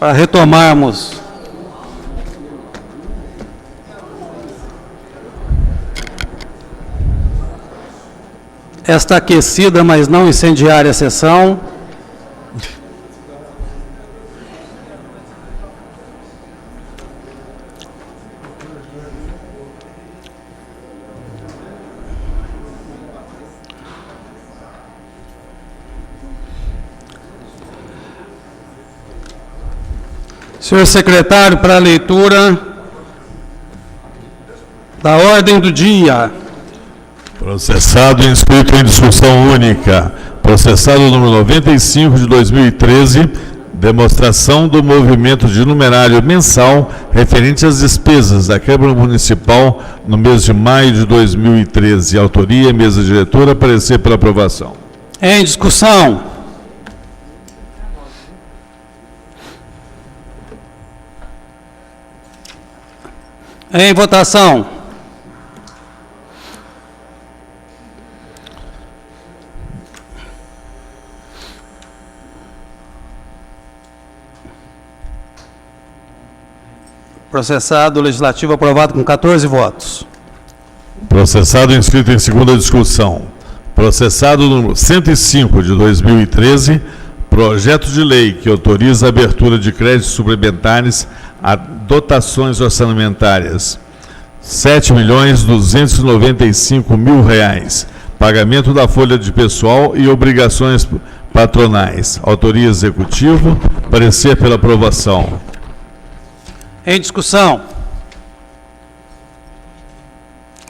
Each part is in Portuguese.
para retomarmos esta aquecida, mas não incendiária sessão. Senhor secretário, para a leitura da ordem do dia. Processado e inscrito em discussão única. Processado número 95 de 2013, demonstração do movimento de numerário mensal referente às despesas da Câmara Municipal no mês de maio de 2013. Autoria, mesa diretora, parecer pela aprovação. Em discussão. Em votação. Processado legislativo aprovado com 14 votos. Processado inscrito em segunda discussão. Processado número 105 de 2013, projeto de lei que autoriza a abertura de créditos suplementares a dotações orçamentárias. R$ 7.295.000. Pagamento da folha de pessoal e obrigações patronais. Autoria executivo, parecer pela aprovação. Em discussão.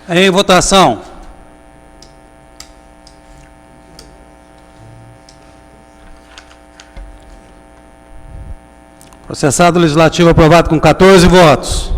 Em votação. Processado legislativo aprovado com 14 votos.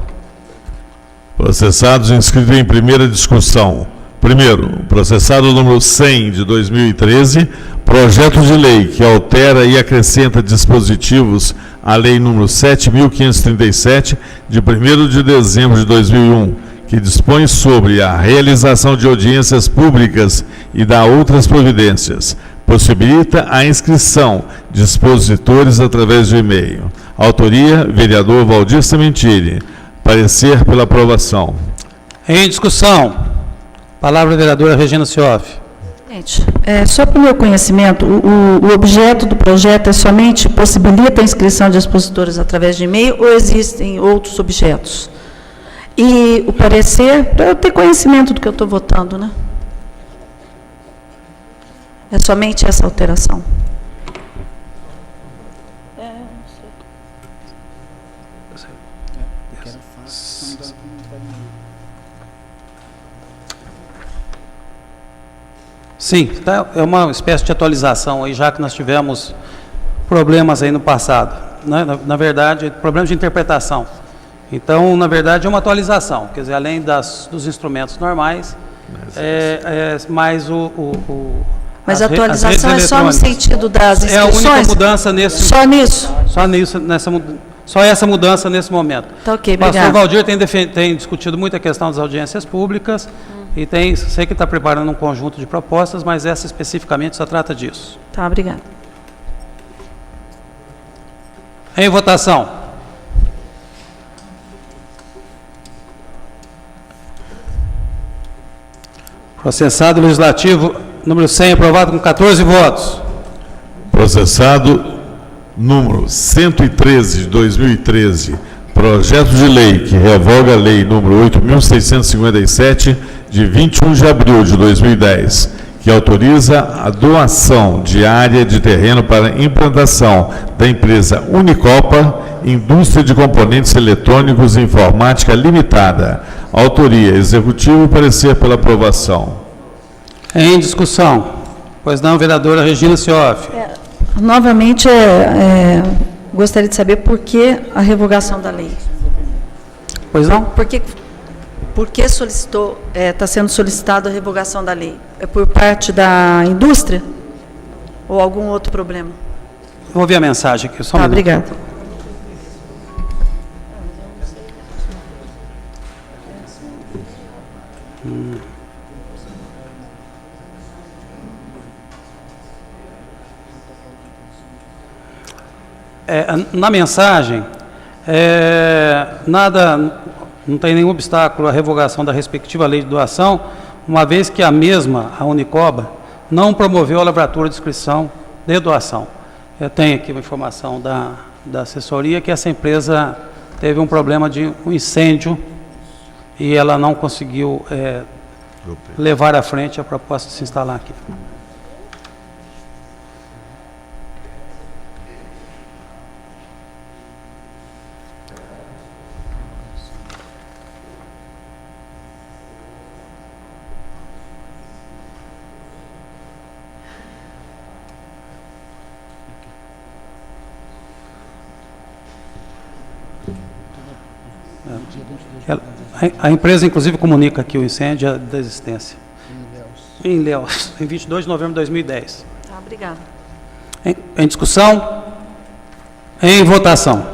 Processados inscritos em primeira discussão. Primeiro, processado número 100 de 2013, projeto de lei que altera e acrescenta dispositivos à lei número 7.537, de 1º de dezembro de 2001, que dispõe sobre a realização de audiências públicas e dá outras providências. Possibilita a inscrição de expositores através de e-mail. Autoria, vereador Valdir Sementini. Parecer pela aprovação. Em discussão. Palavra, vereadora Regina Cioff. Gente, só para o meu conhecimento, o objeto do projeto é somente possibilita a inscrição de expositores através de e-mail ou existem outros objetos? E o parecer, para eu ter conhecimento do que eu estou votando, né? É somente essa alteração. Sim, tá, é uma espécie de atualização aí, já que nós tivemos problemas aí no passado, né? Na verdade, problemas de interpretação. Então, na verdade, é uma atualização, quer dizer, além dos instrumentos normais, mais Mas a atualização é só no sentido das inscrições? É a única mudança nesse... Só nisso? Só essa mudança nesse momento. Tá, ok, obrigado. O pastor Valdir tem discutido muito a questão das audiências públicas e sei que está preparando um conjunto de propostas, mas essa especificamente só trata disso. Tá, obrigado. Em votação. Processado legislativo número 100, aprovado com 14 votos. Processado número 113 de 2013, projeto de lei que revoga a lei número 8.657 de 21 de abril de 2010, que autoriza a doação de área de terreno para implantação da empresa Unicopa, Indústria de Componentes Eletrônicos e Informática Limitada. Autoria, executivo, parecer pela aprovação. Em discussão. Pois não, vereadora Regina Cioff. Novamente, gostaria de saber por que a revogação da lei. Pois não? Por que está sendo solicitada a revogação da lei? É por parte da indústria ou algum outro problema? Vou ouvir a mensagem aqui. Só um minuto. Obrigada. Na mensagem, não tem nenhum obstáculo à revogação da respectiva lei de doação, uma vez que a mesma, a Unicoba, não promoveu a lavratura de inscrição de doação. Eu tenho aqui uma informação da assessoria que essa empresa teve um problema de um incêndio e ela não conseguiu levar à frente a proposta de se instalar aqui. A empresa, inclusive, comunica aqui o incêndio e a desistência. Em Ilhéus, em 22 de novembro de 2010. Tá, obrigada. Em discussão? Em votação.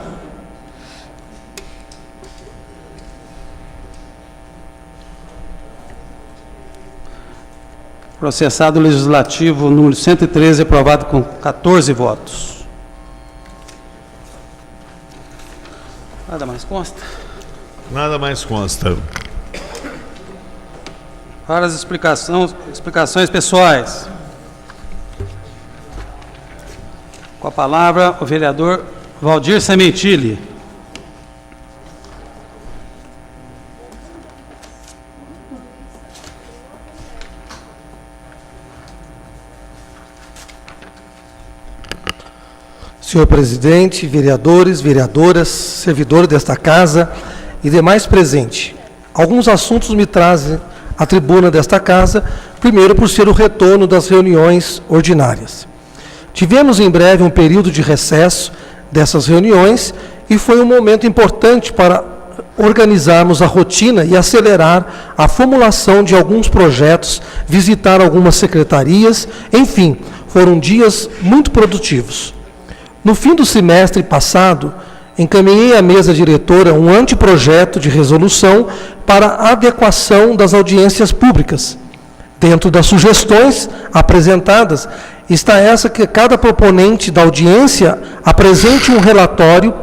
Processado legislativo número 113, aprovado com 14 votos. Nada mais consta? Nada mais consta. Para as explicações pessoais. Com a palavra, o vereador Valdir Sementilli. Senhor presidente, vereadores, vereadoras, servidores desta casa e demais presentes, alguns assuntos me trazem à tribuna desta casa, primeiro por ser o retorno das reuniões ordinárias. Tivemos em breve um período de recesso dessas reuniões e foi um momento importante para organizarmos a rotina e acelerar a formulação de alguns projetos, visitar algumas secretarias, enfim, foram dias muito produtivos. No fim do semestre passado, encaminhei à mesa diretora um anteprojeto de resolução para a adequação das audiências públicas. Dentro das sugestões apresentadas, está essa que cada proponente da audiência apresente um relatório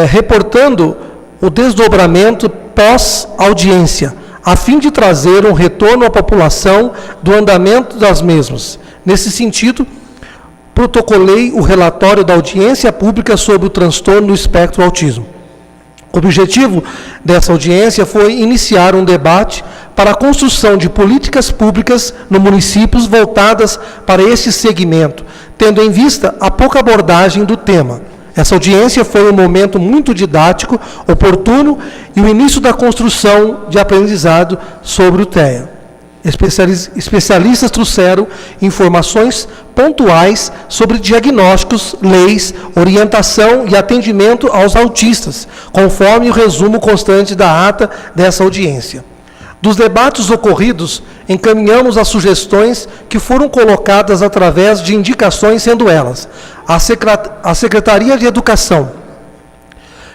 reportando o desdobramento pós-audiência, a fim de trazer um retorno à população do andamento das mesmas. Nesse sentido, protocolei o relatório da audiência pública sobre o transtorno do espectro autismo. O objetivo dessa audiência foi iniciar um debate para a construção de políticas públicas no municípios voltadas para esse segmento, tendo em vista a pouca abordagem do tema. Essa audiência foi um momento muito didático, oportuno e o início da construção de aprendizado sobre o TEA. Especialistas trouxeram informações pontuais sobre diagnósticos, leis, orientação e atendimento aos autistas, conforme o resumo constante da ata dessa audiência. Dos debates ocorridos, encaminhamos as sugestões que foram colocadas através de indicações, sendo elas a Secretaria de Educação,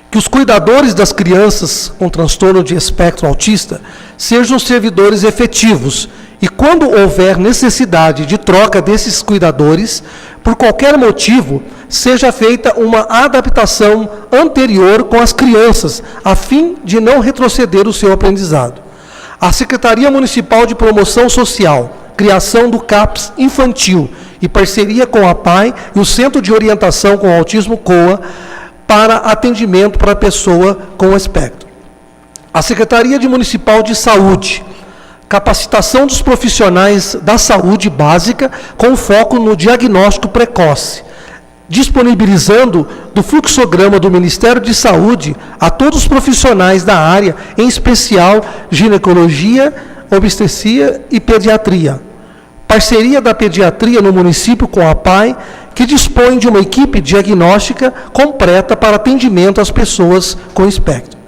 que os cuidadores das crianças com transtorno de espectro autista sejam servidores efetivos e, quando houver necessidade de troca desses cuidadores, por qualquer motivo, seja feita uma adaptação anterior com as crianças, a fim de não retroceder o seu aprendizado. A Secretaria Municipal de Promoção Social, criação do CAPS infantil e parceria com a PAI e o Centro de Orientação com Autismo COA, para atendimento para a pessoa com espectro. A Secretaria Municipal de Saúde, capacitação dos profissionais da saúde básica com foco no diagnóstico precoce, disponibilizando do fluxograma do Ministério de Saúde a todos os profissionais da área, em especial ginecologia, obstetria e pediatria. Parceria da pediatria no município com a PAI, que dispõe de uma equipe diagnóstica completa para atendimento às pessoas com espectro.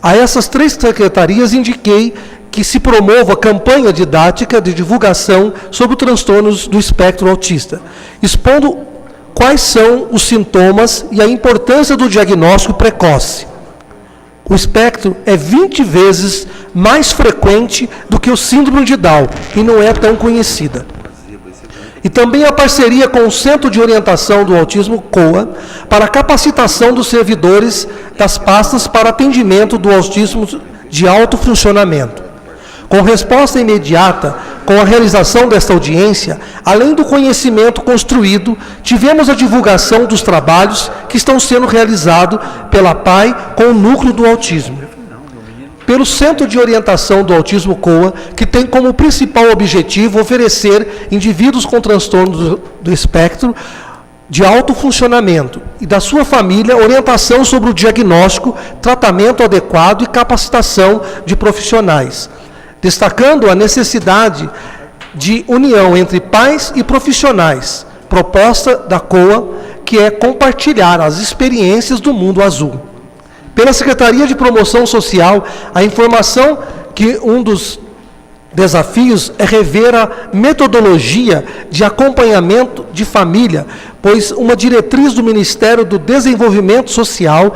A essas três secretarias indiquei que se promova campanha didática de divulgação sobre os transtornos do espectro autista, expondo quais são os sintomas e a importância do diagnóstico precoce. O espectro é 20 vezes mais frequente do que o síndrome de Down e não é tão conhecida. E também a parceria com o Centro de Orientação do Autismo, COA, para a capacitação dos servidores das pastas para atendimento do autismo de alto funcionamento. Com resposta imediata, com a realização desta audiência, além do conhecimento construído, tivemos a divulgação dos trabalhos que estão sendo realizados pela PAI com o núcleo do autismo. Pelo Centro de Orientação do Autismo COA, que tem como principal objetivo oferecer indivíduos com transtorno do espectro de alto funcionamento e da sua família orientação sobre o diagnóstico, tratamento adequado e capacitação de profissionais, destacando a necessidade de união entre pais e profissionais, proposta da COA, que é compartilhar as experiências do mundo azul. Pela Secretaria de Promoção Social, a informação que um dos desafios é rever a metodologia de acompanhamento de família, pois uma diretriz do Ministério do Desenvolvimento Social,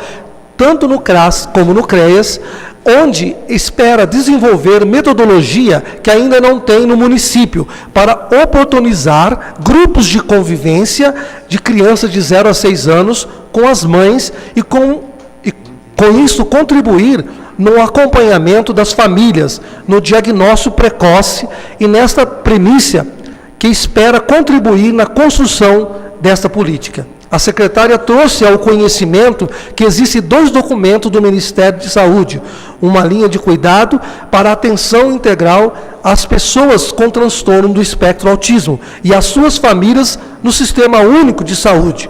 tanto no CRAS como no CREAS, onde espera desenvolver metodologia que ainda não tem no município, para oportunizar grupos de convivência de crianças de 0 a 6 anos com as mães e com isso contribuir no acompanhamento das famílias, no diagnóstico precoce e nesta premissa que espera contribuir na construção desta política. A secretária trouxe ao conhecimento que existem 2 documentos do Ministério de Saúde, uma linha de cuidado para a atenção integral às pessoas com transtorno do espectro autismo e às suas famílias no Sistema Único de Saúde.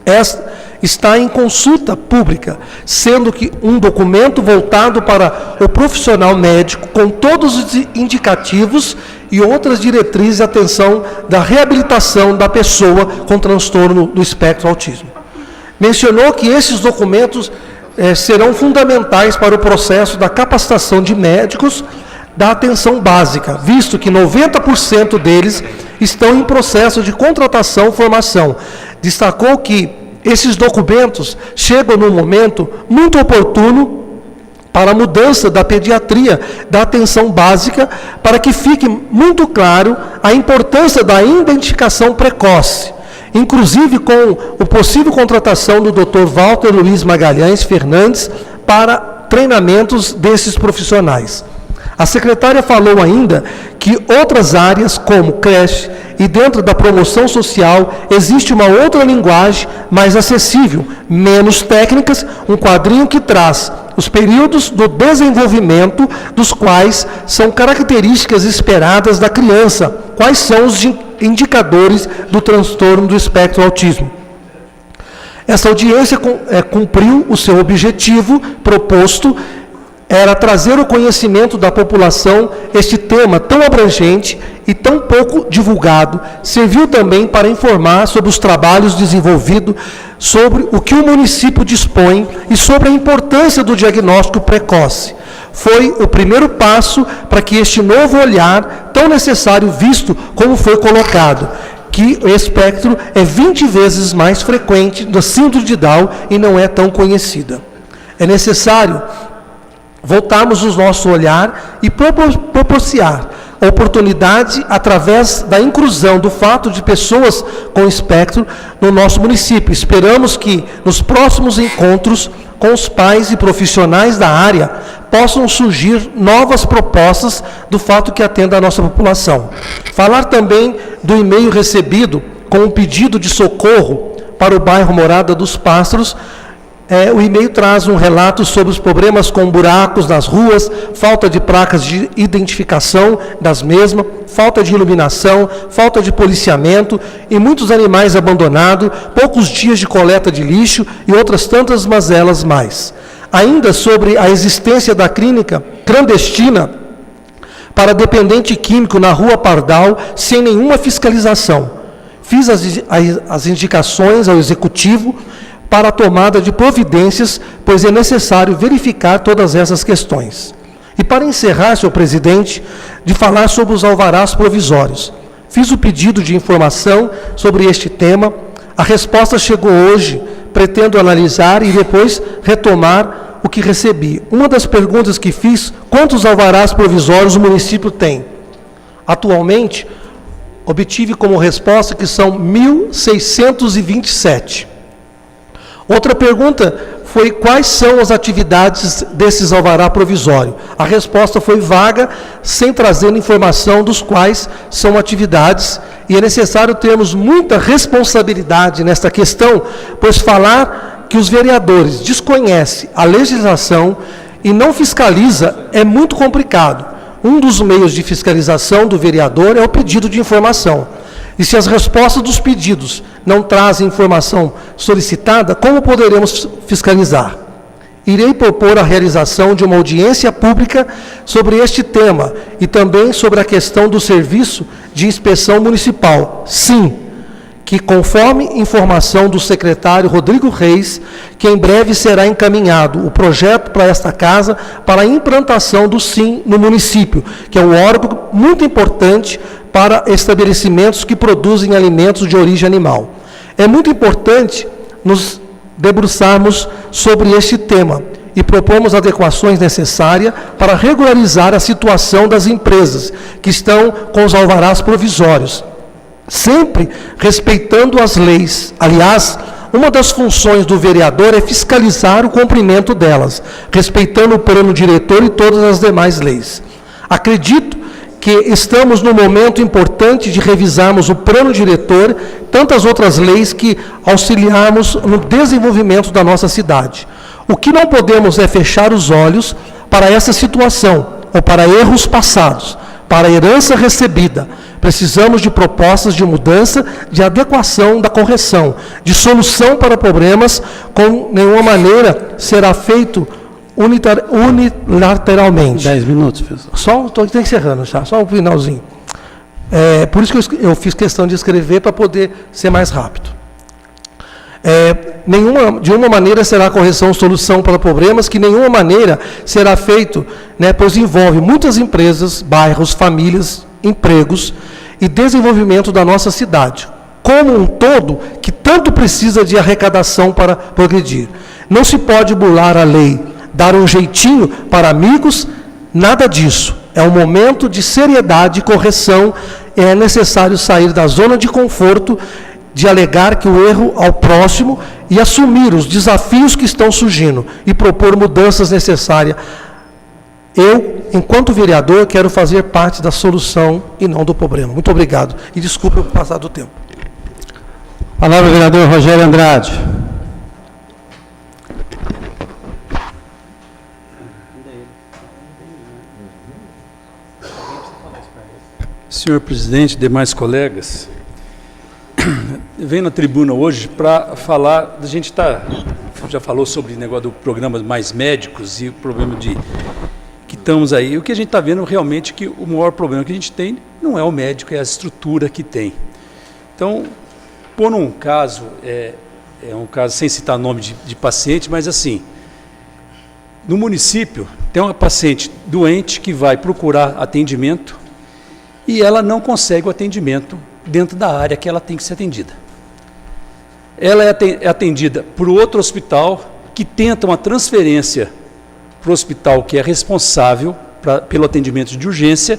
Esta está em consulta pública, sendo que um documento voltado para o profissional médico com todos os indicativos e outras diretrizes de atenção da reabilitação da pessoa com transtorno do espectro autismo. Mencionou que esses documentos serão fundamentais para o processo da capacitação de médicos da atenção básica, visto que 90% deles estão em processo de contratação e formação. Destacou que esses documentos chegam num momento muito oportuno para a mudança da pediatria, da atenção básica, para que fique muito claro a importância da identificação precoce, inclusive com a possível contratação do Dr. Walter Luiz Magalhães Fernandes para treinamentos desses profissionais. A secretária falou ainda que outras áreas, como creche e dentro da promoção social, existe uma outra linguagem mais acessível, menos técnicas, um quadrinho que traz os períodos do desenvolvimento, dos quais são características esperadas da criança, quais são os indicadores do transtorno do espectro autismo. Essa audiência cumpriu o seu objetivo proposto, era trazer o conhecimento da população este tema tão abrangente e tão pouco divulgado. Serviu também para informar sobre os trabalhos desenvolvidos, sobre o que o município dispõe e sobre a importância do diagnóstico precoce. Foi o primeiro passo para que este novo olhar, tão necessário, visto como foi colocado, que o espectro é 20 vezes mais frequente da síndrome de Down e não é tão conhecida. É necessário voltarmos o nosso olhar e proporcionar oportunidade através da inclusão do fato de pessoas com espectro no nosso município. Esperamos que nos próximos encontros com os pais e profissionais da área possam surgir novas propostas do fato que atenda a nossa população. Falar também do e-mail recebido com um pedido de socorro para o bairro Morada dos Pássaros. O e-mail traz um relato sobre os problemas com buracos nas ruas, falta de placas de identificação das mesmas, falta de iluminação, falta de policiamento e muitos animais abandonados, poucos dias de coleta de lixo e outras tantas mazelas mais. Ainda sobre a existência da clínica clandestina para dependente químico na Rua Pardal, sem nenhuma fiscalização. Fiz as indicações ao Executivo para a tomada de providências, pois é necessário verificar todas essas questões. E para encerrar, senhor presidente, de falar sobre os alvarás provisórios. Fiz o pedido de informação sobre este tema, a resposta chegou hoje, pretendo analisar e depois retomar o que recebi. Uma das perguntas que fiz, quantos alvarás provisórios o município tem? Atualmente, Obtive como resposta que são 1.627. Outra pergunta foi quais são as atividades desses alvará provisório. A resposta foi vaga, sem trazer informação dos quais são atividades, e é necessário termos muita responsabilidade nesta questão, pois falar que os vereadores desconhecem a legislação e não fiscaliza é muito complicado. Um dos meios de fiscalização do vereador é o pedido de informação. E se as respostas dos pedidos não trazem informação solicitada, como poderemos fiscalizar? Irei propor a realização de uma audiência pública sobre este tema e também sobre a questão do serviço de inspeção municipal. Sim, que conforme informação do secretário Rodrigo Reis, que em breve será encaminhado o projeto para esta casa para a implantação do SIM no município, que é um órgão muito importante para estabelecimentos que produzem alimentos de origem animal. É muito importante nos debruçarmos sobre este tema e propomos adequações necessárias para regularizar a situação das empresas que estão com os alvarás provisórios, sempre respeitando as leis. Aliás, uma das funções do vereador é fiscalizar o cumprimento delas, respeitando o plano diretor e todas as demais leis. Acredito que estamos num momento importante de revisarmos o plano diretor, tantas outras leis que auxiliarmos no desenvolvimento da nossa cidade. O que não podemos é fechar os olhos para essa situação, ou para erros passados, para a herança recebida. Precisamos de propostas de mudança, de adequação da correção, de solução para problemas, com nenhuma maneira será feito unilateralmente. 10 minutos, professor. Estou encerrando já, só um finalzinho. Por isso que eu fiz questão de escrever para poder ser mais rápido. De uma maneira será correção, solução para problemas, que nenhuma maneira será feito, pois envolve muitas empresas, bairros, famílias, empregos e desenvolvimento da nossa cidade, como um todo, que tanto precisa de arrecadação para progredir. Não se pode burlar a lei, dar um jeitinho para amigos, nada disso. É um momento de seriedade e correção, é necessário sair da zona de conforto, de alegar que o erro ao próximo e assumir os desafios que estão surgindo e propor mudanças necessárias. Eu, enquanto vereador, quero fazer parte da solução e não do problema. Muito obrigado. E desculpe eu passar do tempo. Palavra, vereador Rogério Andrade. Senhor presidente, demais colegas, venho na tribuna hoje para falar, a gente já falou sobre o negócio do programa Mais Médicos e o problema que estamos aí. O que a gente está vendo realmente que o maior problema que a gente tem não é o médico, é a estrutura que tem. Então, por um caso, é um caso sem citar nome de paciente, mas assim, no município tem uma paciente doente que vai procurar atendimento e ela não consegue o atendimento dentro da área que ela tem que ser atendida. Ela é atendida por outro hospital que tenta uma transferência para o hospital que é responsável pelo atendimento de urgência,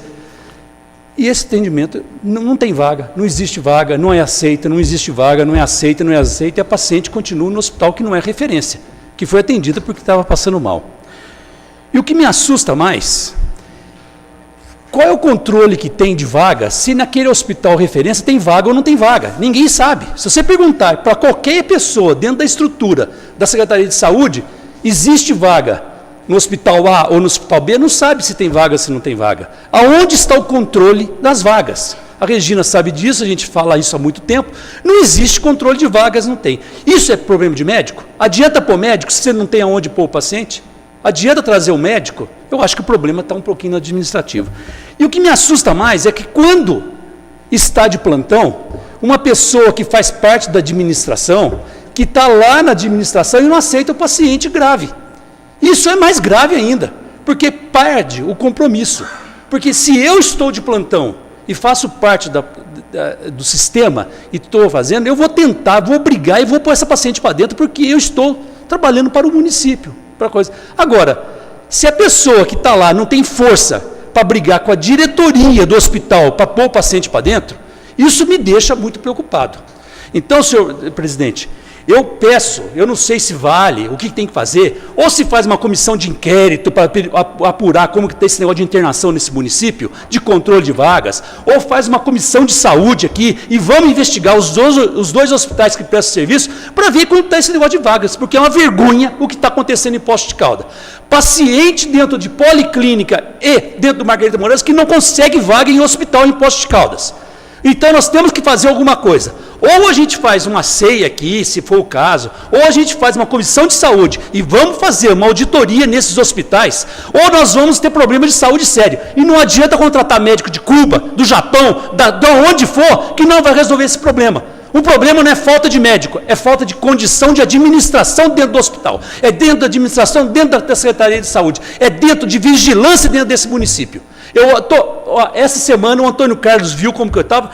e esse atendimento não tem vaga, não existe vaga, não é aceita, não existe vaga, não é aceita, não é aceita, e a paciente continua no hospital que não é referência, que foi atendida porque estava passando mal. E o que me assusta mais, qual é o controle que tem de vaga, se naquele hospital referência tem vaga ou não tem vaga? Ninguém sabe. Se você perguntar para qualquer pessoa dentro da estrutura da Secretaria de Saúde, existe vaga no hospital A ou no hospital B, não sabe se tem vaga ou se não tem vaga. Aonde está o controle das vagas? A Regina sabe disso, a gente fala isso há muito tempo. Não existe controle de vagas, não tem. Isso é problema de médico? Adianta pôr médico se você não tem aonde pôr o paciente? Adianta trazer o médico? Eu acho que o problema está um pouquinho no administrativo. E o que me assusta mais é que quando está de plantão, uma pessoa que faz parte da administração, que está lá na administração e não aceita o paciente grave. Isso é mais grave ainda, porque perde o compromisso. Porque se eu estou de plantão e faço parte do sistema e estou fazendo, eu vou tentar, vou brigar e vou pôr essa paciente para dentro, porque eu estou trabalhando para o município. Para coisa. Agora, se a pessoa que está lá não tem força para brigar com a diretoria do hospital para pôr o paciente para dentro, Isso me deixa muito preocupado. Então, senhor presidente, eu peço, eu não sei se vale, o que tem que fazer, ou se faz uma comissão de inquérito para apurar como que está esse negócio de internação nesse município, de controle de vagas, ou faz uma comissão de saúde aqui e vamos investigar os dois hospitais que prestam serviço para ver como está esse negócio de vagas, porque é uma vergonha o que está acontecendo em Poços de Caldas. Paciente dentro de policlínica e dentro do Margarida Moraes que não consegue vaga em hospital em Poços de Caldas. Então nós temos que fazer alguma coisa. Ou a gente faz uma ceia aqui, se for o caso, ou a gente faz uma comissão de saúde e vamos fazer uma auditoria nesses hospitais, ou nós vamos ter problemas de saúde sério. E não adianta contratar médico de Cuba, do Japão, de onde for, que não vai resolver esse problema. O problema não é falta de médico, é falta de condição de administração dentro do hospital. É dentro da administração, dentro da Secretaria de Saúde. É dentro de vigilância dentro desse município. Essa semana o Antônio Carlos viu como que eu estava.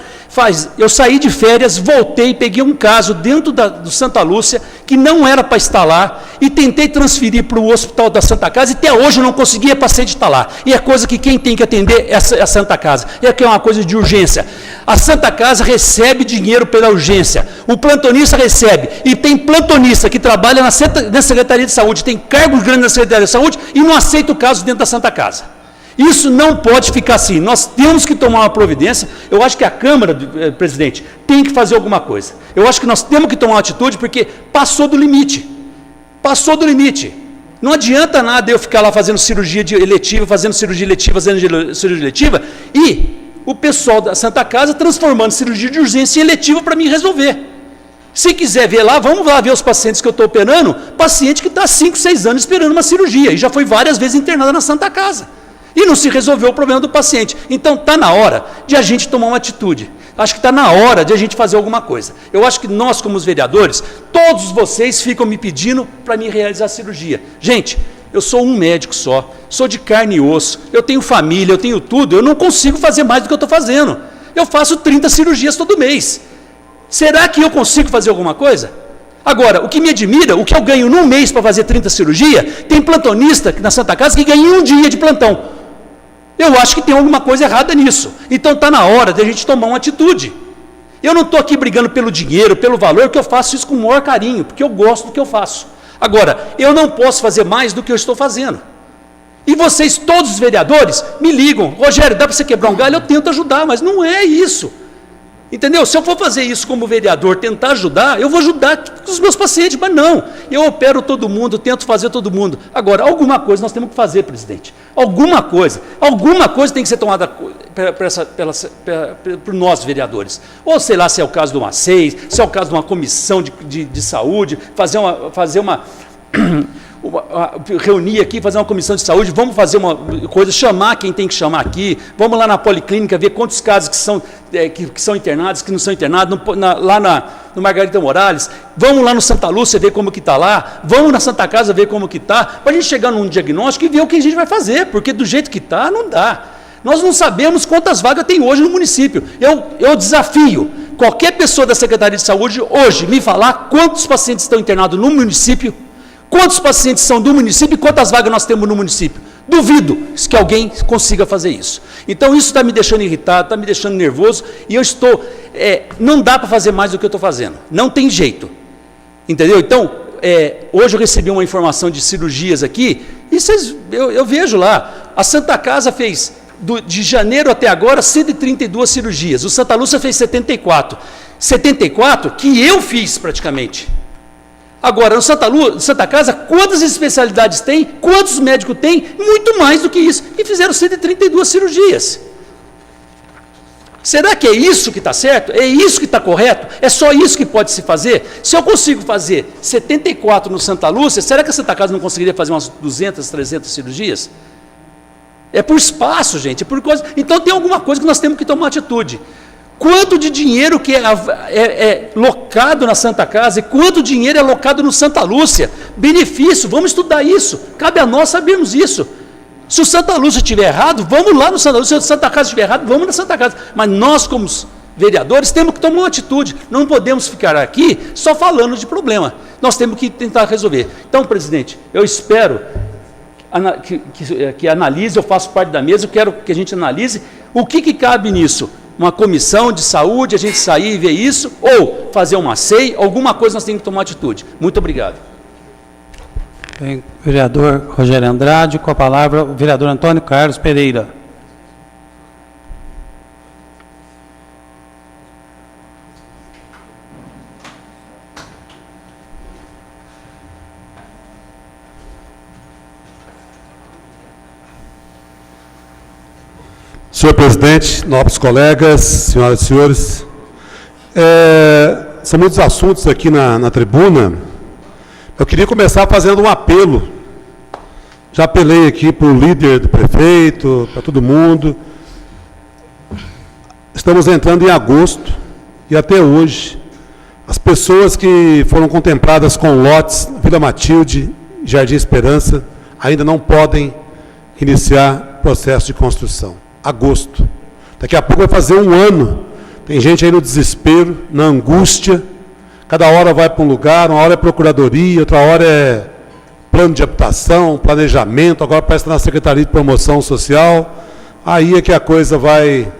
Eu saí de férias, voltei, peguei um caso dentro do Santa Lúcia, que não era para estar lá, e tentei transferir para o hospital da Santa Casa, e até hoje eu não conseguia paciente estar lá. E é coisa que quem tem que atender é a Santa Casa. E aqui é uma coisa de urgência. A Santa Casa recebe dinheiro pela urgência. O plantonista recebe. E tem plantonista que trabalha na Secretaria de Saúde, tem cargos grandes na Secretaria de Saúde e não aceita o caso dentro da Santa Casa. Isso não pode ficar assim. Nós temos que tomar uma providência. Eu acho que a Câmara, presidente, tem que fazer alguma coisa. Eu acho que nós temos que tomar uma atitude porque passou do limite. Passou do limite. Não adianta nada eu ficar lá fazendo cirurgia eletiva, e o pessoal da Santa Casa transformando cirurgia de urgência em eletiva para mim resolver. Se quiser ver lá, vamos lá ver os pacientes que eu estou operando, paciente que está há 5, 6 anos esperando uma cirurgia e já foi várias vezes internada na Santa Casa. E não se resolveu o problema do paciente. Então, está na hora de a gente tomar uma atitude. Acho que está na hora de a gente fazer alguma coisa. Eu acho que nós, como os vereadores, todos vocês ficam me pedindo para mim realizar a cirurgia. Gente, eu sou um médico só, sou de carne e osso, eu tenho família, eu tenho tudo, eu não consigo fazer mais do que eu estou fazendo. Eu faço 30 cirurgias todo mês. Será que eu consigo fazer alguma coisa? Agora, o que me admira, o que eu ganho num mês para fazer 30 cirurgias, tem plantonista na Santa Casa que ganha em um dia de plantão. Eu acho que tem alguma coisa errada nisso. Então está na hora de a gente tomar uma atitude. Eu não estou aqui brigando pelo dinheiro, pelo valor, que eu faço isso com o maior carinho, porque eu gosto do que eu faço. Agora, eu não posso fazer mais do que eu estou fazendo. E vocês, todos os vereadores, me ligam. Rogério, dá para você quebrar um galho? Eu tento ajudar, mas não é isso. Entendeu? Se eu for fazer isso como vereador, tentar ajudar, eu vou ajudar os meus pacientes, mas não. Eu opero todo mundo, tento fazer todo mundo. Agora, alguma coisa nós temos que fazer, presidente. Alguma coisa tem que ser tomada por nós, vereadores. Ou sei lá se é o caso de uma SEI, se é o caso de uma comissão de saúde, reunir aqui, fazer uma comissão de saúde, vamos fazer uma coisa, chamar quem tem que chamar aqui, vamos lá na policlínica ver quantos casos que são internados, que não são internados, no Margarida Moraes, vamos lá no Santa Lúcia ver como que está lá, vamos na Santa Casa ver como que está, para a gente chegar num diagnóstico e ver o que a gente vai fazer, porque do jeito que está, não dá. Nós não sabemos quantas vagas tem hoje no município. Eu desafio qualquer pessoa da Secretaria de Saúde hoje me falar quantos pacientes estão internados no município, quantos pacientes são do município e quantas vagas nós temos no município. Duvido que alguém consiga fazer isso. Então, isso está me deixando irritado, está me deixando nervoso, e eu estou... não dá para fazer mais do que eu estou fazendo. Não tem jeito. Entendeu? Então, hoje eu recebi uma informação de cirurgias aqui, e eu vejo lá, a Santa Casa fez, de janeiro até agora, 132 cirurgias. O Santa Lúcia fez 74. 74 que eu fiz praticamente. Agora, no Santa Casa, quantas especialidades tem? Quantos médicos tem? Muito mais do que isso. E fizeram 132 cirurgias. Será que é isso que está certo? É isso que está correto? É só isso que pode se fazer? Se eu consigo fazer 74 no Santa Lúcia, será que a Santa Casa não conseguiria fazer umas 200, 300 cirurgias? É por espaço, gente. É por coisa... Então tem alguma coisa que nós temos que tomar atitude. Quanto de dinheiro que é locado na Santa Casa e quanto dinheiro é locado no Santa Lúcia? Benefício, vamos estudar isso. Cabe a nós sabermos isso. Se o Santa Lúcia estiver errado, vamos lá no Santa Lúcia. Se o Santa Casa estiver errado, vamos na Santa Casa. Mas nós, como vereadores, temos que tomar uma atitude. Não podemos ficar aqui só falando de problema. Nós temos que tentar resolver. Então, presidente, eu espero que analise, eu faço parte da mesa, eu quero que a gente analise o que cabe nisso. uma comissão de saúde, a gente sair e ver isso, ou fazer uma SEI, alguma coisa nós temos que tomar atitude. Muito obrigado. Tem o vereador Rogério Andrade, com a palavra o vereador Antônio Carlos Pereira. Senhor presidente, nobres colegas, senhoras e senhores, são muitos assuntos aqui na tribuna. Eu queria começar fazendo um apelo. Já apelei aqui para o líder do prefeito, para todo mundo. Estamos entrando em agosto e até hoje, as pessoas que foram contempladas com lotes Vila Matilde e Jardim Esperança ainda não podem iniciar processo de construção. Agosto. Daqui a pouco vai fazer um ano. Tem gente aí no desespero, na angústia. Cada hora vai para um lugar, uma hora é procuradoria, outra hora é plano de habitação, planejamento, agora parece que está na Secretaria de Promoção Social. Aí é que a coisa vai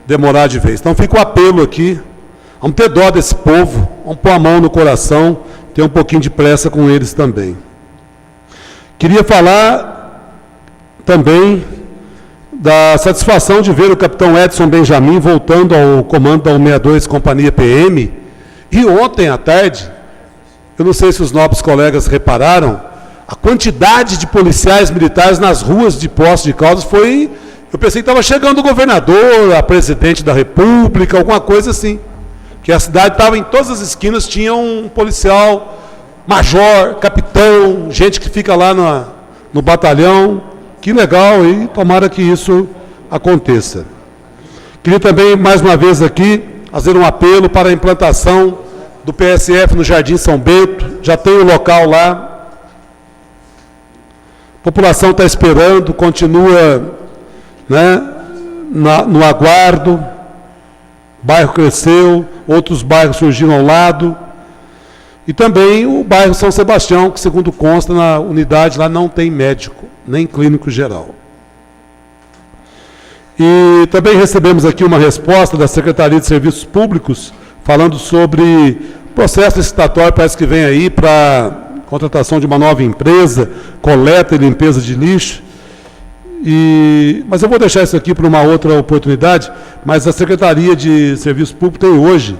demorar de vez. Então fica o apelo aqui. Vamos ter dó desse povo, vamos pôr a mão no coração, ter um pouquinho de pressa com eles também. Queria falar também da satisfação de ver o capitão Edson Benjamin voltando ao comando da 162 Companhia PM. E ontem à tarde, eu não sei se os nobres colegas repararam, a quantidade de policiais militares nas ruas de Poços de Caldas foi... Eu pensei que estava chegando o governador, a presidente da República, alguma coisa assim. Que a cidade estava em todas as esquinas, tinha um policial, major, capitão, gente que fica lá no batalhão. Que legal, e tomara que isso aconteça. Queria também, mais uma vez aqui, fazer um apelo para a implantação do PSF no Jardim São Bento. Já tem o local lá. A população está esperando, continua, né, no aguardo. O bairro cresceu, outros bairros surgiram ao lado. E também o bairro São Sebastião, que, segundo consta, na unidade lá não tem médico, nem clínico geral. E também recebemos aqui uma resposta da Secretaria de Serviços Públicos, falando sobre processo licitatório, parece que vem aí para contratação de uma nova empresa, coleta e limpeza de lixo. Mas eu vou deixar isso aqui para uma outra oportunidade, mas a Secretaria de Serviços Públicos tem hoje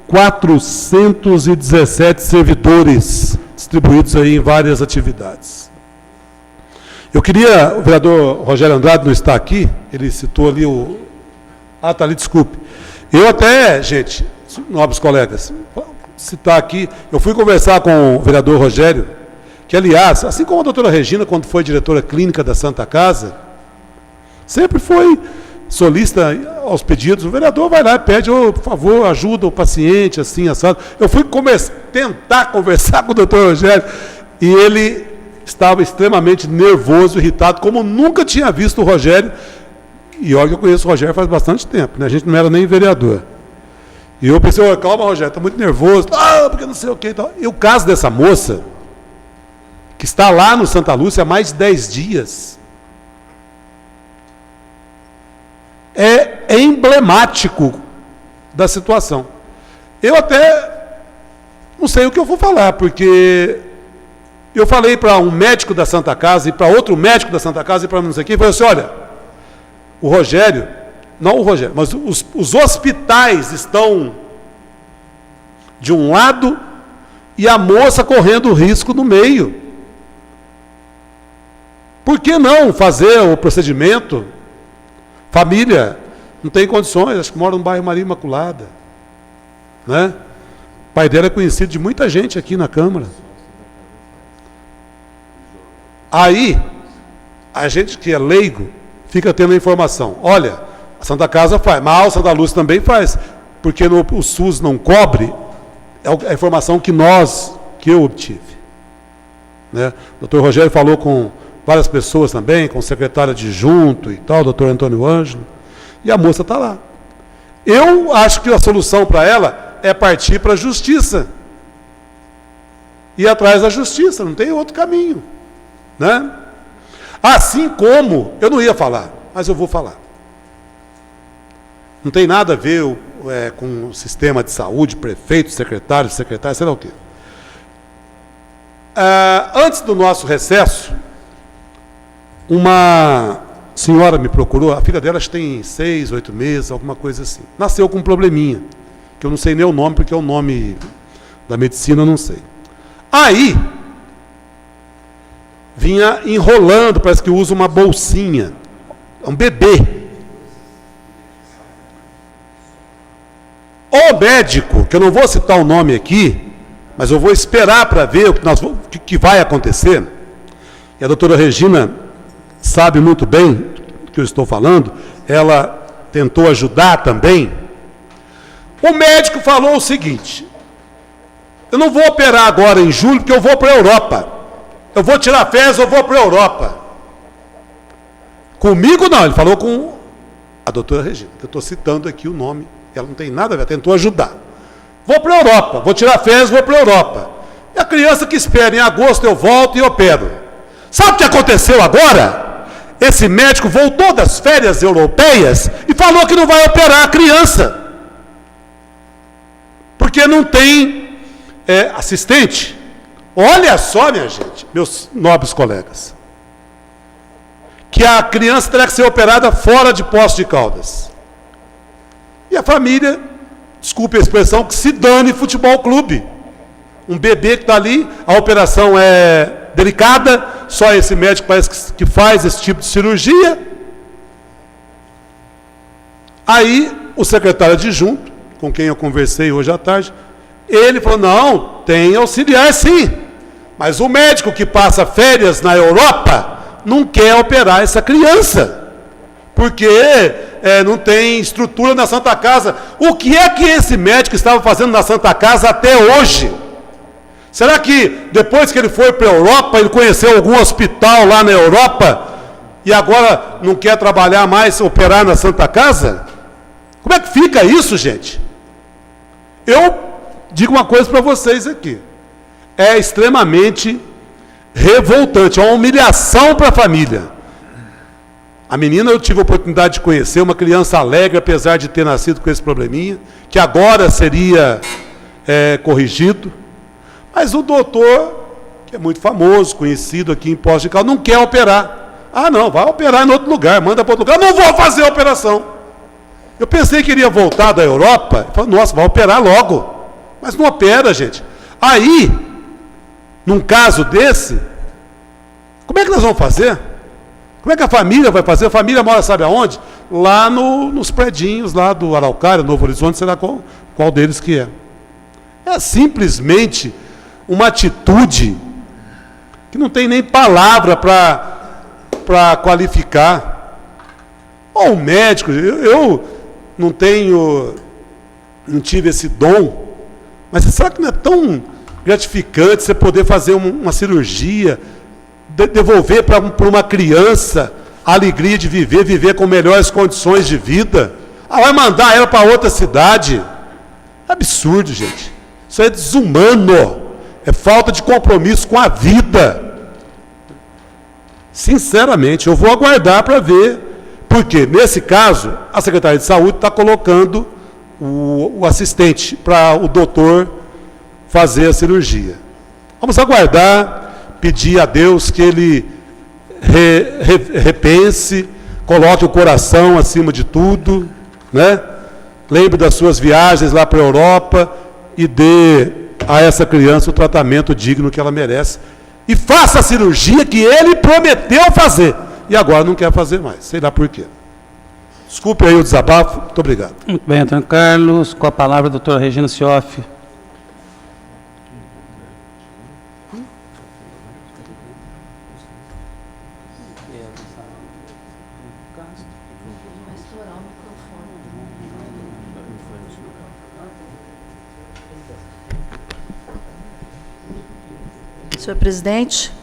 417 servidores distribuídos aí em várias atividades. Eu queria, o vereador Rogério Andrade não está aqui, ele citou ali o... Ah, está ali, desculpe. Eu até, gente, nobres colegas, citar aqui, eu fui conversar com o vereador Rogério, que aliás, assim como a doutora Regina, quando foi diretora clínica da Santa Casa, sempre foi solista aos pedidos, o vereador vai lá e pede, por favor, ajuda o paciente, assim, assado. Eu fui tentar conversar com o doutor Rogério, e ele estava extremamente nervoso, irritado, como nunca tinha visto o Rogério, e olha que eu conheço o Rogério faz bastante tempo, né? A gente não era nem vereador. E eu pensei, calma, Rogério, está muito nervoso, porque não sei o que e tal. E o caso dessa moça, que está lá no Santa Lúcia há mais de 10 dias, é emblemático da situação. Eu até não sei o que eu vou falar, porque eu falei para um médico da Santa Casa e para outro médico da Santa Casa e para não sei o que, e falei assim, olha, o Rogério, não o Rogério, mas os hospitais estão de um lado e a moça correndo risco no meio. Por que não fazer o procedimento? Família não tem condições, acho que mora no bairro Maria Imaculada, né? O pai dela é conhecido de muita gente aqui na Câmara. Aí, a gente que é leigo, fica tendo a informação. Olha, a Santa Casa faz, mas a Santa Lúcia também faz, porque o SUS não cobre, é a informação que eu obtive. Né? O doutor Rogério falou com várias pessoas também, com o secretário adjunto e tal, o doutor Antônio Ângelo, e a moça está lá. Eu acho que a solução para ela é partir para a justiça. Ir atrás da justiça, não tem outro caminho. Né? Assim como, eu não ia falar, mas eu vou falar. Não tem nada a ver com o sistema de saúde, prefeito, secretário, sei lá o quê. Antes do nosso recesso, uma senhora me procurou, a filha dela acho que tem 6, 8 meses, alguma coisa assim. Nasceu com um probleminha, que eu não sei nem o nome, porque é o nome da medicina, eu não sei. Aí, vinha enrolando, parece que usa uma bolsinha. É um bebê. O médico, que eu não vou citar o nome aqui, mas eu vou esperar para ver o que vai acontecer. E a doutora Regina sabe muito bem do que eu estou falando. Ela tentou ajudar também. O médico falou o seguinte: eu não vou operar agora em julho, porque eu vou para a Europa. Eu vou tirar férias, eu vou para a Europa. Comigo não, ele falou com a doutora Regina, que eu estou citando aqui o nome, ela não tem nada a ver, tentou ajudar. Vou para a Europa, vou tirar férias, vou para a Europa. E a criança que espera, em agosto eu volto e opero. Sabe o que aconteceu agora? Esse médico voltou das férias europeias e falou que não vai operar a criança. Porque não tem assistente. Olha só, minha gente, meus nobres colegas, que a criança terá que ser operada fora de Poços de Caldas. E a família, desculpe a expressão, que se dane futebol clube. Um bebê que está ali, a operação é delicada, só esse médico parece que faz esse tipo de cirurgia. Aí, o secretário adjunto, com quem eu conversei hoje à tarde, ele falou: não, tem auxiliar sim, mas o médico que passa férias na Europa não quer operar essa criança, porque não tem estrutura na Santa Casa. O que é que esse médico estava fazendo na Santa Casa até hoje? Será que depois que ele foi para a Europa, ele conheceu algum hospital lá na Europa e agora não quer trabalhar mais, operar na Santa Casa? Como é que fica isso, gente? Eu digo uma coisa para vocês aqui. É extremamente revoltante, é uma humilhação para a família. A menina eu tive a oportunidade de conhecer, uma criança alegre, apesar de ter nascido com esse probleminha, que agora seria corrigido. Mas o doutor, que é muito famoso, conhecido aqui em Poços de Caldas, não quer operar. Ah, não, vai operar em outro lugar, manda para outro lugar. Não vou fazer a operação. Eu pensei que iria voltar da Europa. Falei: nossa, vai operar logo. Mas não opera, gente. Aí, num caso desse, como é que nós vamos fazer? Como é que a família vai fazer? A família mora, sabe aonde? Lá nos predinhos, lá do Araucária, Novo Horizonte, sei lá qual deles que é. É simplesmente uma atitude que não tem nem palavra para qualificar. Ou um médico, eu não tive esse dom, mas será que não é tão gratificante você poder fazer uma cirurgia, devolver para uma criança a alegria de viver com melhores condições de vida? Vai mandar ela para outra cidade? É absurdo, gente. Isso é desumano. É falta de compromisso com a vida. Sinceramente, eu vou aguardar para ver, porque, nesse caso, a Secretaria de Saúde está colocando o assistente para o doutor fazer a cirurgia. Vamos aguardar, pedir a Deus que Ele repense, coloque o coração acima de tudo, né? Lembre das suas viagens lá para a Europa e dê a essa criança o tratamento digno que ela merece. E faça a cirurgia que ele prometeu fazer. E agora não quer fazer mais. Sei lá por quê. Desculpe aí o desabafo. Muito obrigado. Muito bem, Antônio Carlos. Com a palavra, a doutora Regina Cioff. Senhor presidente,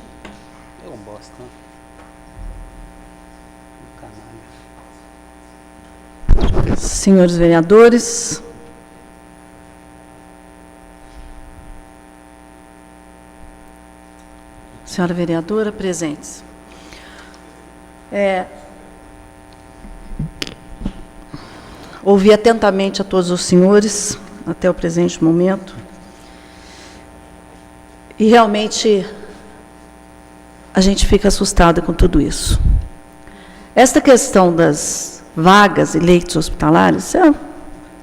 senhores vereadores, senhora vereadora, presentes. ouvi atentamente a todos os senhores, até o presente momento, e realmente a gente fica assustada com tudo isso. Esta questão das vagas e leitos hospitalares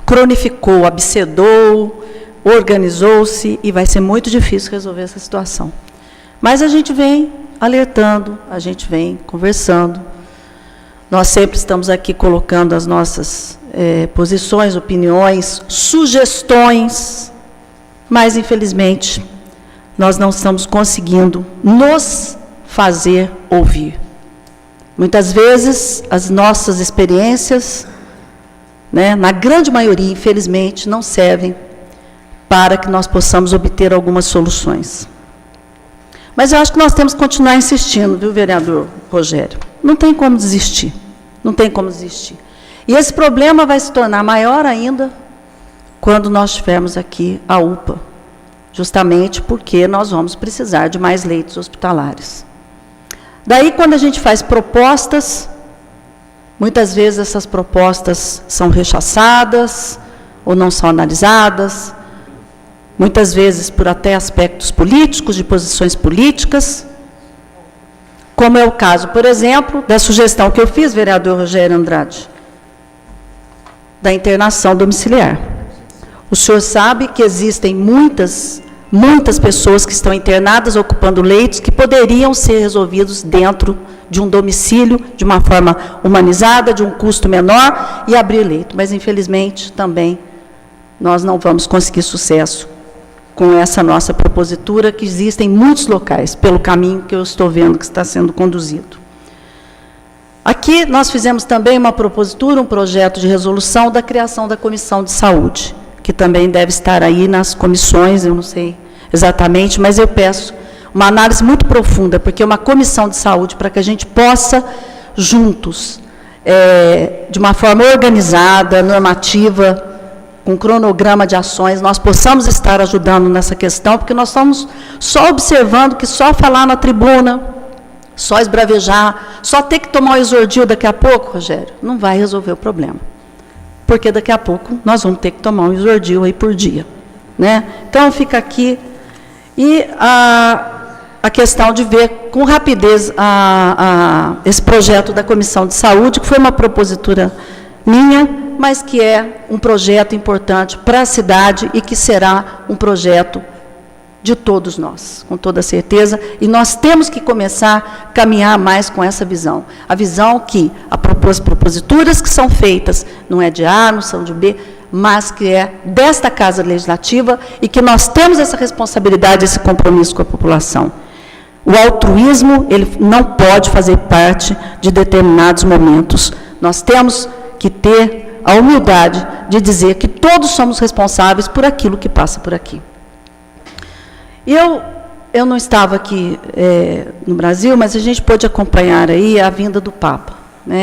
cronificou, abcedou, organizou-se e vai ser muito difícil resolver essa situação. Mas a gente vem alertando, a gente vem conversando. Nós sempre estamos aqui colocando as nossas posições, opiniões, sugestões, mas, infelizmente, nós não estamos conseguindo nos fazer ouvir. Muitas vezes, as nossas experiências, na grande maioria, infelizmente, não servem para que nós possamos obter algumas soluções. Mas eu acho que nós temos que continuar insistindo, viu, vereador Rogério? Não tem como desistir, não tem como desistir. E esse problema vai se tornar maior ainda quando nós tivermos aqui a UPA, justamente porque nós vamos precisar de mais leitos hospitalares. Daí, quando a gente faz propostas, muitas vezes essas propostas são rechaçadas ou não são analisadas, muitas vezes por até aspectos políticos, de posições políticas, como é o caso, por exemplo, da sugestão que eu fiz, vereador Rogério Andrade, da internação domiciliar. O senhor sabe que existem muitas pessoas que estão internadas, ocupando leitos, que poderiam ser resolvidos dentro de um domicílio, de uma forma humanizada, de um custo menor, e abrir leito. Mas, infelizmente, também, nós não vamos conseguir sucesso com essa nossa propositura, que existe em muitos locais, pelo caminho que eu estou vendo que está sendo conduzido. Aqui, nós fizemos também uma propositura, um projeto de resolução da criação da Comissão de Saúde, que também deve estar aí nas comissões, eu não sei exatamente, mas eu peço uma análise muito profunda, porque uma comissão de saúde, para que a gente possa, juntos, de uma forma organizada, normativa, com cronograma de ações, nós possamos estar ajudando nessa questão, porque nós estamos só observando que só falar na tribuna, só esbravejar, só ter que tomar o exordio daqui a pouco, Rogério, não vai resolver o problema. Porque daqui a pouco nós vamos ter que tomar um exordio aí por dia. Então, fica aqui. E a questão de ver com rapidez esse projeto da Comissão de Saúde, que foi uma propositura minha, mas que é um projeto importante para a cidade e que será um projeto de todos nós, com toda certeza, e nós temos que começar a caminhar mais com essa visão. A visão que as proposituras que são feitas não é de A, não são de B, mas que é desta Casa Legislativa e que nós temos essa responsabilidade, esse compromisso com a população. O altruísmo, ele não pode fazer parte de determinados momentos. Nós temos que ter a humildade de dizer que todos somos responsáveis por aquilo que passa por aqui. Eu não estava aqui no Brasil, mas a gente pôde acompanhar aí a vinda do Papa.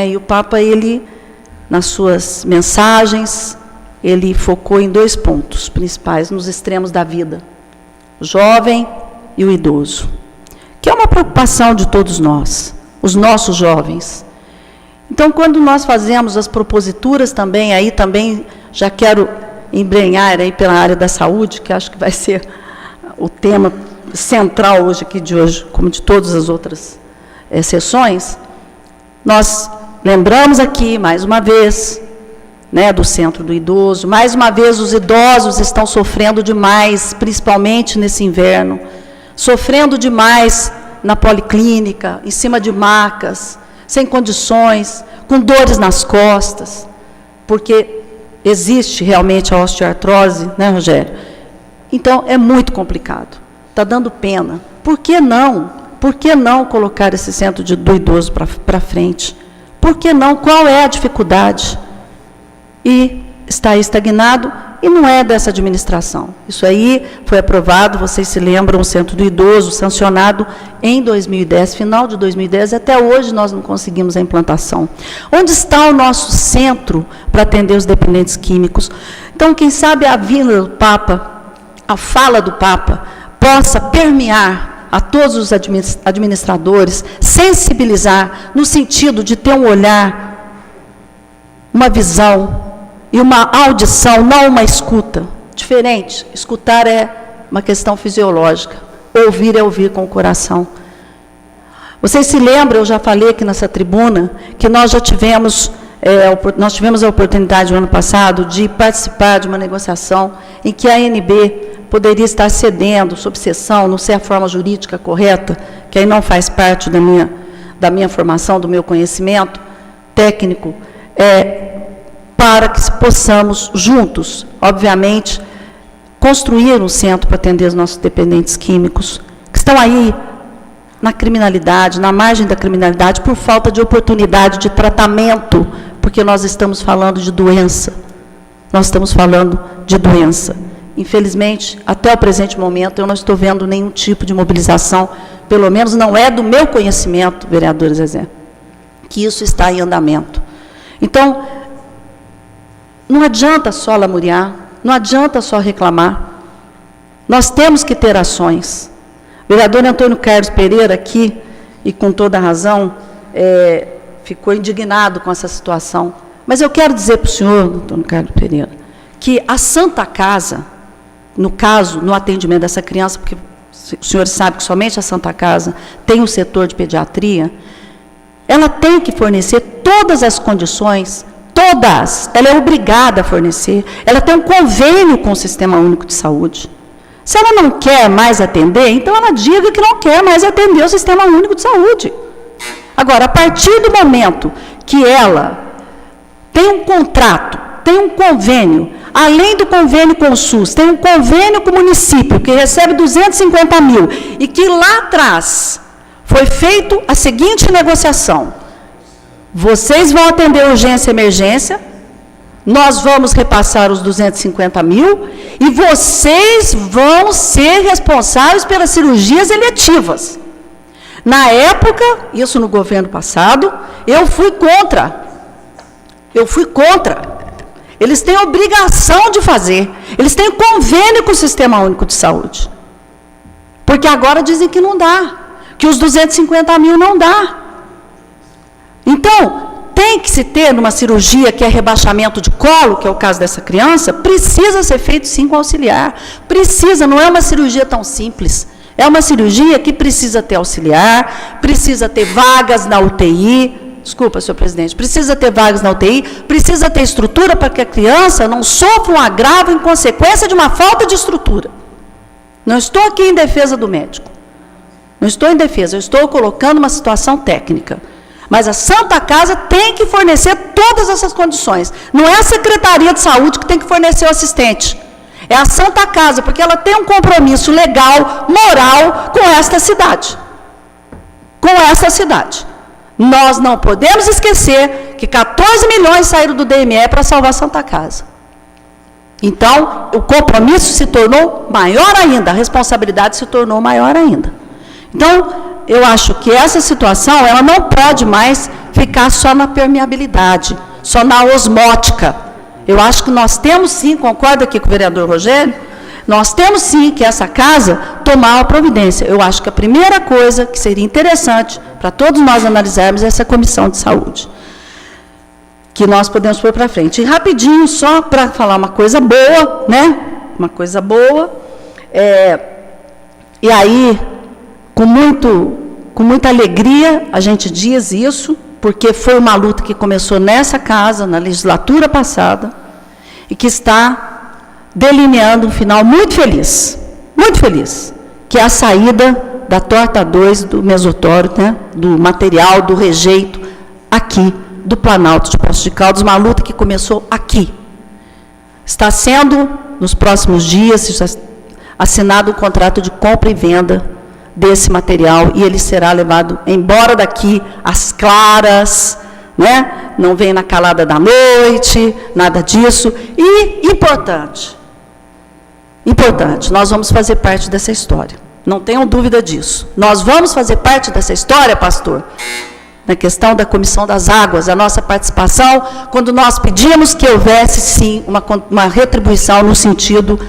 E o Papa, ele, nas suas mensagens, ele focou em 2 pontos principais, nos extremos da vida: o jovem e o idoso, que é uma preocupação de todos nós, os nossos jovens. Então, quando nós fazemos as proposituras também, aí também já quero embrenhar aí pela área da saúde, que acho que vai ser o tema central hoje aqui de hoje, como de todas as outras sessões, nós lembramos aqui, mais uma vez, do Centro do Idoso. Mais uma vez, os idosos estão sofrendo demais, principalmente nesse inverno, sofrendo demais na policlínica, em cima de macas, sem condições, com dores nas costas, porque existe realmente a osteoartrose, Rogério? Então, é muito complicado, está dando pena. Por que não? Por que não colocar esse centro do idoso para frente? Por que não? Qual é a dificuldade? E está aí estagnado, e não é dessa administração. Isso aí foi aprovado, vocês se lembram, o Centro do Idoso, sancionado em 2010, final de 2010, até hoje nós não conseguimos a implantação. Onde está o nosso centro para atender os dependentes químicos? Então, quem sabe a vinda do Papa, a fala do Papa, possa permear a todos os administradores, sensibilizar, no sentido de ter um olhar, uma visão, e uma audição, não uma escuta. Diferente. Escutar é uma questão fisiológica. Ouvir é ouvir com o coração. Vocês se lembram, eu já falei aqui nessa tribuna, que nós já tivemos, nós tivemos a oportunidade no ano passado de participar de uma negociação em que a ANB poderia estar cedendo, sob cessão, não sei a forma jurídica correta, que aí não faz parte da minha formação, do meu conhecimento técnico, para que possamos juntos, obviamente, construir um centro para atender os nossos dependentes químicos, que estão aí na criminalidade, na margem da criminalidade, por falta de oportunidade de tratamento, porque nós estamos falando de doença. Nós estamos falando de doença. Infelizmente, até o presente momento, eu não estou vendo nenhum tipo de mobilização, pelo menos não é do meu conhecimento, vereador Zezé, que isso está em andamento. Então, não adianta só lamuriar, não adianta só reclamar. Nós temos que ter ações. O vereador Antônio Carlos Pereira aqui, e com toda a razão, ficou indignado com essa situação. Mas eu quero dizer para o senhor, Antônio Carlos Pereira, que a Santa Casa, no caso, no atendimento dessa criança, porque os senhores sabem que somente a Santa Casa tem um setor de pediatria, ela tem que fornecer todas as condições, todas, ela é obrigada a fornecer, ela tem um convênio com o Sistema Único de Saúde. Se ela não quer mais atender, então ela diga que não quer mais atender o Sistema Único de Saúde. Agora, a partir do momento que ela tem um contrato, tem um convênio, além do convênio com o SUS, tem um convênio com o município, que recebe 250 mil, e que lá atrás foi feita a seguinte negociação: vocês vão atender urgência e emergência, nós vamos repassar os 250 mil, e vocês vão ser responsáveis pelas cirurgias eletivas. Na época, isso no governo passado, eu fui contra. Eles têm obrigação de fazer. Eles têm convênio com o Sistema Único de Saúde. Porque agora dizem que não dá, que os 250 mil não dá. Então, tem que se ter numa cirurgia que é rebaixamento de colo, que é o caso dessa criança, precisa ser feito sim com auxiliar. Precisa, não é uma cirurgia tão simples. É uma cirurgia que precisa ter auxiliar, precisa ter vagas na UTI. Desculpa, senhor presidente, precisa ter vagas na UTI, precisa ter estrutura para que a criança não sofra um agravo em consequência de uma falta de estrutura. Não estou aqui em defesa do médico. Não estou em defesa, eu estou colocando uma situação técnica. Mas a Santa Casa tem que fornecer todas essas condições. Não é a Secretaria de Saúde que tem que fornecer o assistente. É a Santa Casa, porque ela tem um compromisso legal, moral, com esta cidade. Com essa cidade. Nós não podemos esquecer que 14 milhões saíram do DME para salvar a Santa Casa. Então, o compromisso se tornou maior ainda, a responsabilidade se tornou maior ainda. Então, eu acho que essa situação, ela não pode mais ficar só na permeabilidade, só na osmótica. Eu acho que nós temos sim, concordo aqui com o vereador Rogério, nós temos sim que essa casa tomar a providência. Eu acho que a primeira coisa que seria interessante para todos nós analisarmos é essa comissão de saúde, que nós podemos pôr para frente. E rapidinho, só para falar uma coisa boa, né? Uma coisa boa. E aí, com muita alegria, a gente diz isso, porque foi uma luta que começou nessa casa, na legislatura passada, e que está delineando um final muito feliz, que é a saída da torta 2 do mesotório, né, do material, do rejeito, aqui, do Planalto de Poços de Caldas, uma luta que começou aqui. Está sendo, nos próximos dias, assinado um contrato de compra e venda desse material, e ele será levado embora daqui às claras, né? Não vem na calada da noite, nada disso. E, importante, nós vamos fazer parte dessa história. Não tenham dúvida disso. Nós vamos fazer parte dessa história, pastor, na questão da Comissão das Águas, a nossa participação, quando nós pedimos que houvesse, sim, uma retribuição no sentido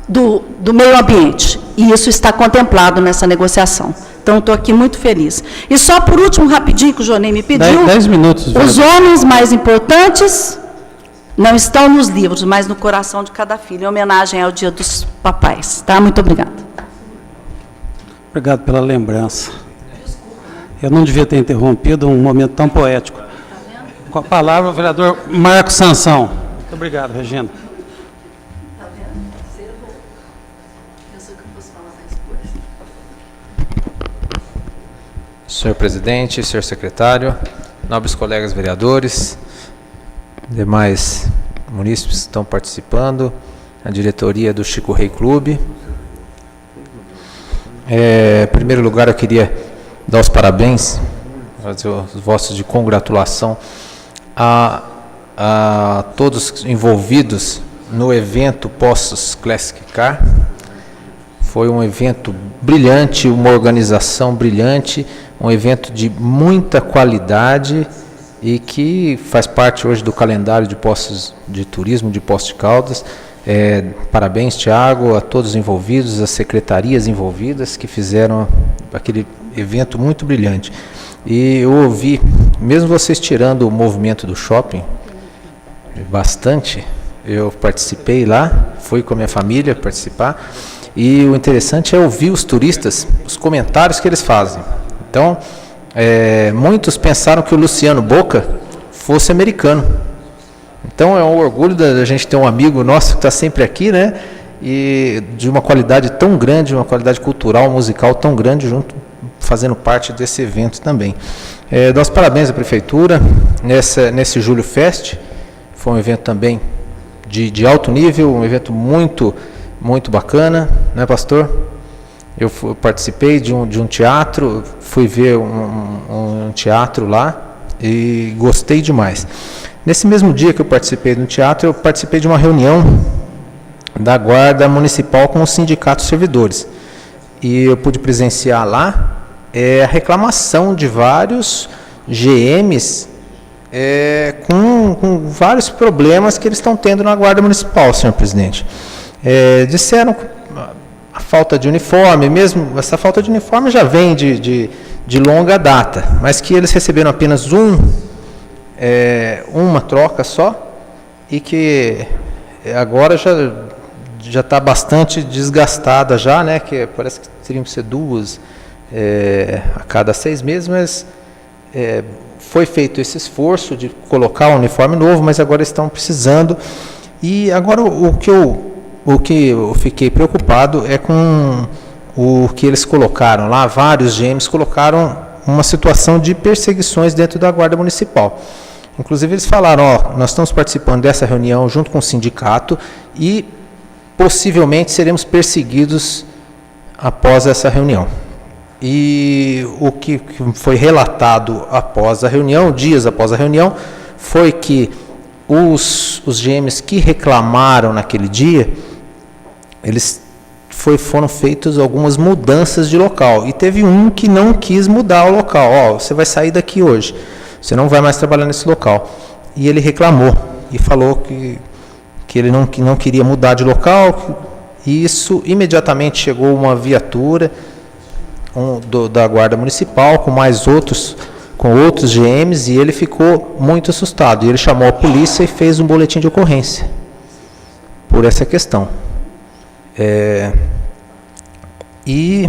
do meio ambiente. E isso está contemplado nessa negociação. Então, estou aqui muito feliz. E só por último, rapidinho, que o Jonei me pediu, 10 minutos. os homens mais importantes não estão nos livros, mas no coração de cada filho, em homenagem ao Dia dos Papais. Tá? Muito obrigada. Obrigado pela lembrança. Eu não devia ter interrompido um momento tão poético. Com a palavra, o vereador Marcos Sansão. Muito obrigado, Regina. Senhor presidente, senhor secretário, nobres colegas vereadores, demais munícipes que estão participando, a diretoria do Chico Rei Clube. Em primeiro lugar, eu queria dar os parabéns, fazer os votos de congratulação a todos envolvidos no evento Poços Classic Car. Foi um evento brilhante, uma organização brilhante, um evento de muita qualidade e que faz parte hoje do calendário de Poços de Turismo de Poços de Caldas. Parabéns, Tiago, a todos os envolvidos, as secretarias envolvidas que fizeram aquele evento muito brilhante. E eu ouvi, mesmo vocês tirando o movimento do shopping, bastante, eu participei lá, fui com a minha família participar, e o interessante é ouvir os turistas, os comentários que eles fazem. Então, muitos pensaram que o Luciano Boca fosse americano. Então, é um orgulho da gente ter um amigo nosso que está sempre aqui, né? E de uma qualidade tão grande, uma qualidade cultural, musical tão grande, junto, fazendo parte desse evento também. Dou os parabéns à Prefeitura, nesse Julho Fest, foi um evento também de alto nível, um evento muito bacana, né, pastor? Eu participei de um teatro, fui ver um teatro lá e gostei demais. Nesse mesmo dia que eu participei do teatro, eu participei de uma reunião da Guarda Municipal com os sindicatos servidores. E eu pude presenciar lá a reclamação de vários GMs com vários problemas que eles estão tendo na Guarda Municipal, senhor presidente. Disseram a falta de uniforme, mesmo essa falta de uniforme já vem de longa data, mas que eles receberam apenas uma troca só e que agora já está bastante desgastada já, né? Que parece que teriam que ser 2 a cada 6 meses, mas foi feito esse esforço de colocar um uniforme novo, mas agora estão precisando. E agora o que eu fiquei preocupado é com o que eles colocaram lá, vários GMs colocaram uma situação de perseguições dentro da Guarda Municipal. Inclusive eles falaram, nós estamos participando dessa reunião junto com o sindicato e possivelmente seremos perseguidos após essa reunião. E o que foi relatado após a reunião, dias após a reunião, foi que os GMs que reclamaram naquele dia, foram feitas algumas mudanças de local. E teve um que não quis mudar o local. Você vai sair daqui hoje, você não vai mais trabalhar nesse local. E ele reclamou e falou que ele não queria mudar de local. E isso, imediatamente chegou uma viatura da Guarda Municipal com outros GMs, e ele ficou muito assustado. E ele chamou a polícia e fez um boletim de ocorrência por essa questão. E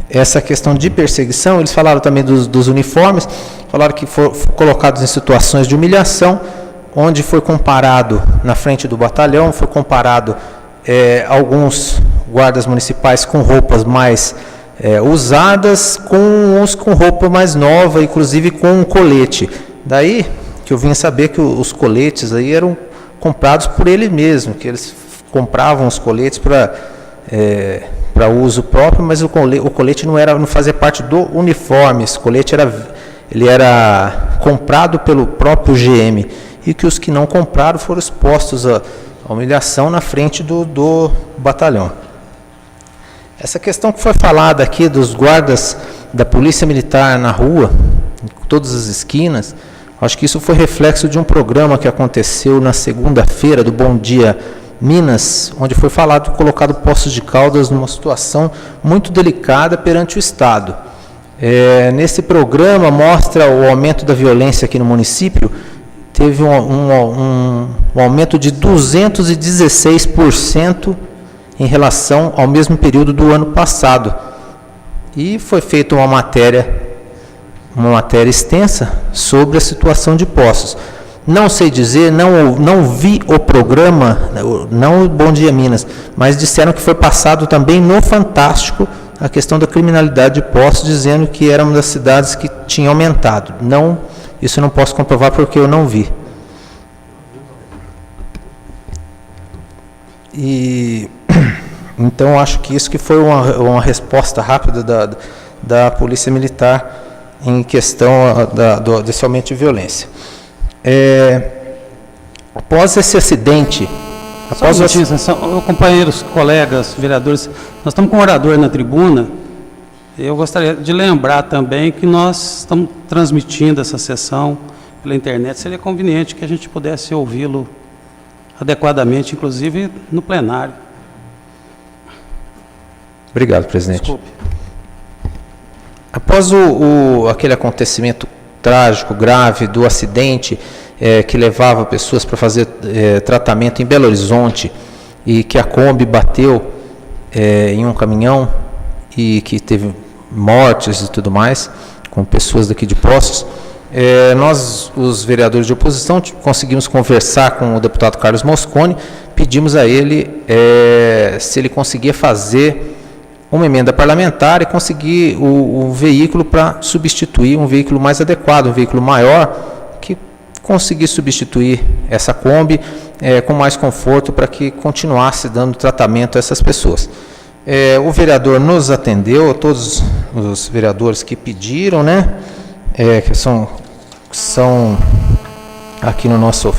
essa questão de perseguição, eles falaram também dos uniformes, falaram que foram colocados em situações de humilhação, onde foi comparado, na frente do batalhão, foi comparado alguns guardas municipais com roupas mais usadas, com uns com roupa mais nova, inclusive com um colete. Daí que eu vim saber que os coletes aí eram comprados por ele mesmo, que eles compravam os coletes para uso próprio, mas o colete não fazia parte do uniforme. Esse colete era comprado pelo próprio GM, e que os que não compraram foram expostos à humilhação na frente do batalhão. Essa questão que foi falada aqui dos guardas da Polícia Militar na rua, em todas as esquinas, acho que isso foi reflexo de um programa que aconteceu na segunda-feira do Bom Dia Minas, onde foi falado, colocado Poços de Caldas numa situação muito delicada perante o Estado. Nesse programa mostra o aumento da violência aqui no município, teve um aumento de 216% em relação ao mesmo período do ano passado. E foi feita uma matéria extensa sobre a situação de Poços. Não sei dizer, não vi o programa, não o Bom Dia Minas, mas disseram que foi passado também no Fantástico a questão da criminalidade de Poços, dizendo que era uma das cidades que tinha aumentado. Isso eu não posso comprovar porque eu não vi. Então, acho que isso que foi uma resposta rápida da Polícia Militar em questão desse aumento de violência. Após esse acidente... Companheiros, colegas, vereadores, nós estamos com um orador na tribuna. Eu gostaria de lembrar também que nós estamos transmitindo essa sessão pela internet. Seria conveniente que a gente pudesse ouvi-lo adequadamente, inclusive no plenário. Obrigado, presidente. Desculpe. Após aquele acontecimento trágico, grave, do acidente que levava pessoas para fazer tratamento em Belo Horizonte e que a Kombi bateu em um caminhão e que teve mortes e tudo mais, com pessoas daqui de Poços, nós, os vereadores de oposição, conseguimos conversar com o deputado Carlos Mosconi, pedimos a ele se ele conseguia fazer uma emenda parlamentar e conseguir o veículo para substituir um veículo mais adequado, um veículo maior, que conseguisse substituir essa Kombi com mais conforto para que continuasse dando tratamento a essas pessoas. O vereador nos atendeu, todos os vereadores que pediram, que são aqui no nosso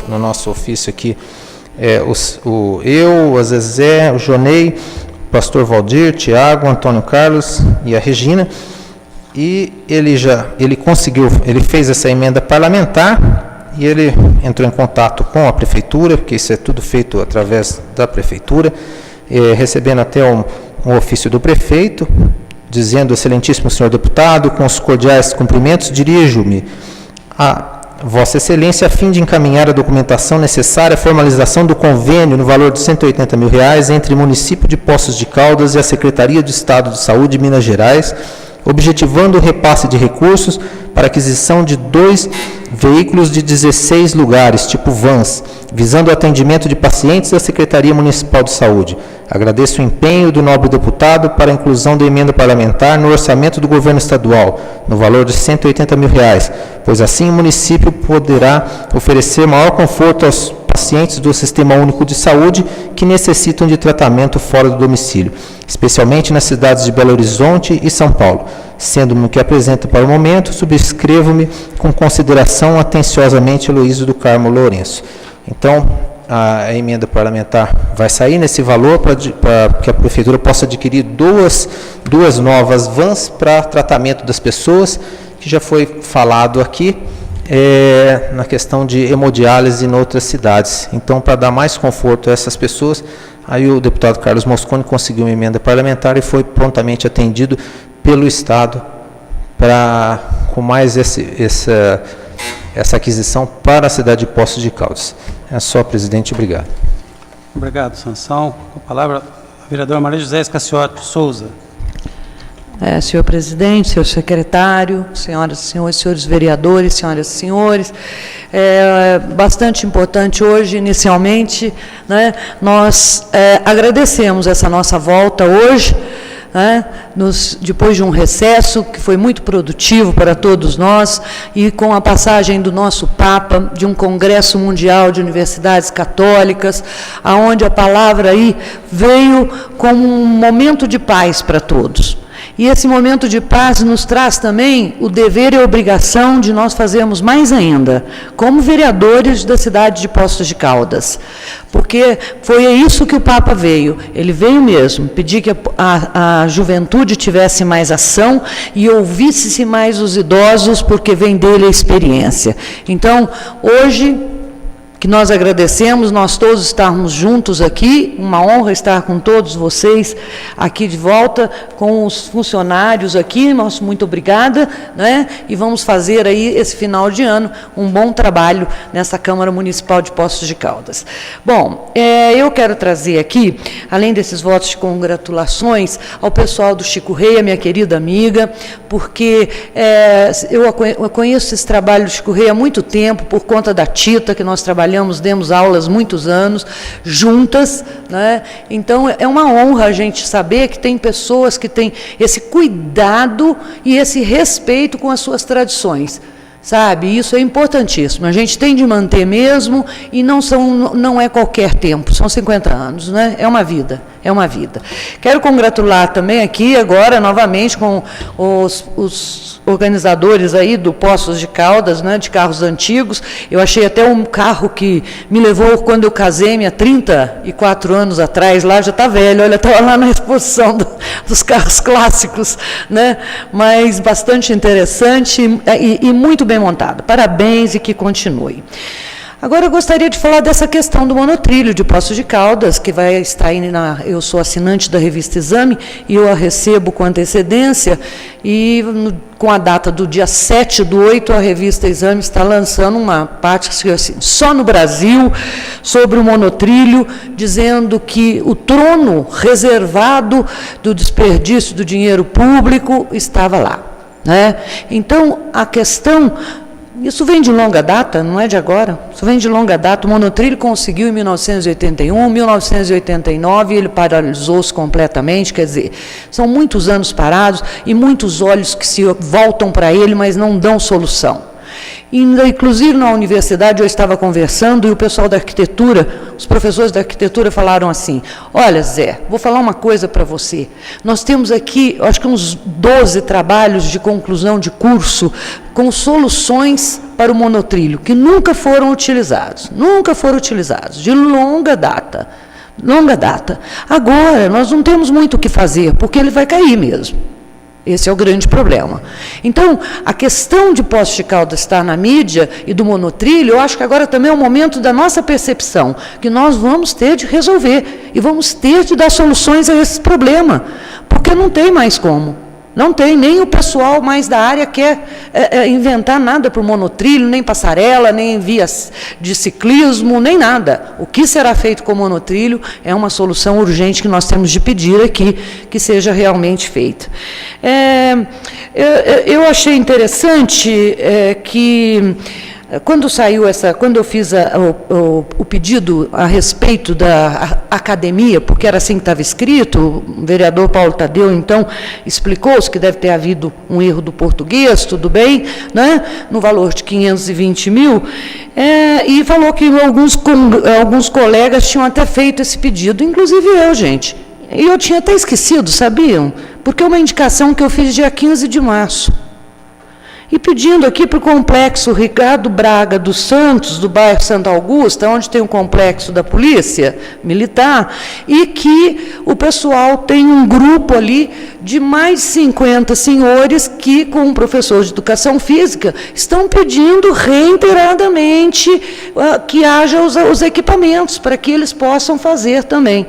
ofício aqui, eu, a Zezé, o Jonei, o pastor Valdir, Tiago, Antônio Carlos e a Regina, e ele fez essa emenda parlamentar e ele entrou em contato com a prefeitura, porque isso é tudo feito através da prefeitura, recebendo até um ofício do prefeito, dizendo: excelentíssimo senhor deputado, com os cordiais cumprimentos, dirijo-me a Vossa Excelência a fim de encaminhar a documentação necessária à formalização do convênio no valor de R$180 mil entre o município de Poços de Caldas e a Secretaria de Estado de Saúde de Minas Gerais, objetivando o repasse de recursos para aquisição de 2 veículos de 16 lugares, tipo vans, visando o atendimento de pacientes da Secretaria Municipal de Saúde. Agradeço o empenho do nobre deputado para a inclusão da emenda parlamentar no orçamento do governo estadual, no valor de R$180 mil, pois assim o município poderá oferecer maior conforto aos pacientes do Sistema Único de Saúde que necessitam de tratamento fora do domicílio, especialmente nas cidades de Belo Horizonte e São Paulo. Sendo-me o que apresento para o momento, subscrevo-me com consideração atenciosamente Heloísio do Carmo Lourenço. Então, a emenda parlamentar vai sair nesse valor para que a prefeitura possa adquirir duas novas vans para tratamento das pessoas, que já foi falado aqui, na questão de hemodiálise em outras cidades. Então, para dar mais conforto a essas pessoas, aí o deputado Carlos Mosconi conseguiu uma emenda parlamentar e foi prontamente atendido pelo Estado com mais essa aquisição para a cidade de Poços de Caldas. É só, presidente. Obrigado. Obrigado, Sansão. Com a palavra, a vereadora Maria José Escaciotti Souza. Senhor presidente, senhor secretário, senhoras e senhores, senhores vereadores, senhoras e senhores, bastante importante hoje, inicialmente, nós agradecemos essa nossa volta hoje, depois de um recesso que foi muito produtivo para todos nós, e com a passagem do nosso Papa, de um Congresso Mundial de Universidades Católicas, aonde a palavra aí veio como um momento de paz para todos. E esse momento de paz nos traz também o dever e a obrigação de nós fazermos mais ainda, como vereadores da cidade de Poços de Caldas, porque foi isso que o Papa veio. Ele veio mesmo pedir que a juventude tivesse mais ação e ouvisse-se mais os idosos, porque vem dele a experiência. Então, hoje, que nós agradecemos, nós todos estarmos juntos aqui, uma honra estar com todos vocês aqui de volta, com os funcionários aqui, nosso muito obrigada, né? E vamos fazer aí, esse final de ano, um bom trabalho nessa Câmara Municipal de Poços de Caldas. Bom, eu quero trazer aqui, além desses votos de congratulações, ao pessoal do Chico Rei, a minha querida amiga, porque eu conheço esse trabalho do Chico Rei há muito tempo, por conta da Tita, que nós trabalhamos, demos aulas muitos anos, juntas, né? Então, é uma honra a gente saber que tem pessoas que têm esse cuidado e esse respeito com as suas tradições. Sabe, isso é importantíssimo, a gente tem de manter mesmo, e não é qualquer tempo, são 50 anos, né? É uma vida, é uma vida. Quero congratular também aqui, agora, novamente, com os organizadores aí do Poços de Caldas, né, de carros antigos. Eu achei até um carro que me levou quando eu casei, há 34 anos atrás, lá já está velho, olha, estava lá na exposição dos carros clássicos, né? Mas bastante interessante e muito bem montado. Parabéns e que continue. Agora eu gostaria de falar dessa questão do monotrilho de Poços de Caldas, que vai estar aí eu sou assinante da revista Exame, e eu a recebo com antecedência, e com a data do dia 7/8, a revista Exame está lançando uma parte, assim, só no Brasil, sobre o monotrilho, dizendo que o trono reservado do desperdício do dinheiro público estava lá, né? Então, a questão... Isso vem de longa data, não é de agora, isso vem de longa data. O monotrilho conseguiu em 1981, 1989, ele paralisou-se completamente, quer dizer, são muitos anos parados e muitos olhos que se voltam para ele, mas não dão solução. Inclusive, na universidade, eu estava conversando e o pessoal da arquitetura, os professores da arquitetura falaram assim: olha, Zé, vou falar uma coisa para você. Nós temos aqui, acho que uns 12 trabalhos de conclusão de curso com soluções para o monotrilho, que nunca foram utilizados, de longa data. Longa data. Agora, nós não temos muito o que fazer, porque ele vai cair mesmo. Esse é o grande problema. Então, a questão de Poços de Caldas estar na mídia e do monotrilho, eu acho que agora também é o momento da nossa percepção, que nós vamos ter de resolver e vamos ter de dar soluções a esse problema, porque não tem mais como. Não tem, nem o pessoal mais da área quer inventar nada para o monotrilho, nem passarela, nem vias de ciclismo, nem nada. O que será feito com o monotrilho é uma solução urgente que nós temos de pedir aqui, que seja realmente feita. Eu achei interessante que... Quando eu fiz o pedido a respeito da academia, porque era assim que estava escrito, o vereador Paulo Tadeu, então, explicou-se que deve ter havido um erro do português, tudo bem, né, no valor de 520 mil, e falou que alguns colegas tinham até feito esse pedido, inclusive eu, gente. E eu tinha até esquecido, sabiam? Porque é uma indicação que eu fiz dia 15 de março. E pedindo aqui para o complexo Ricardo Braga dos Santos, do bairro Santa Augusta, onde tem um complexo da Polícia Militar, e que o pessoal tem um grupo ali de mais de 50 senhores que, com um professor de educação física, estão pedindo reiteradamente que haja os equipamentos para que eles possam fazer também.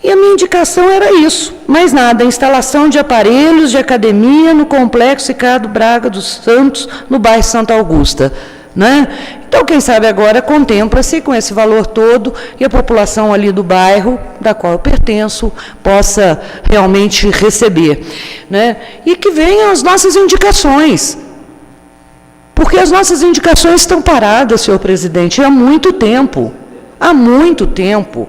E a minha indicação era isso, mais nada, a instalação de aparelhos de academia no complexo Ricardo Braga dos Santos, no bairro Santa Augusta, né? Então, quem sabe agora contempla-se com esse valor todo e a população ali do bairro, da qual eu pertenço, possa realmente receber, né? E que venham as nossas indicações, porque as nossas indicações estão paradas, senhor presidente, há muito tempo. Há muito tempo.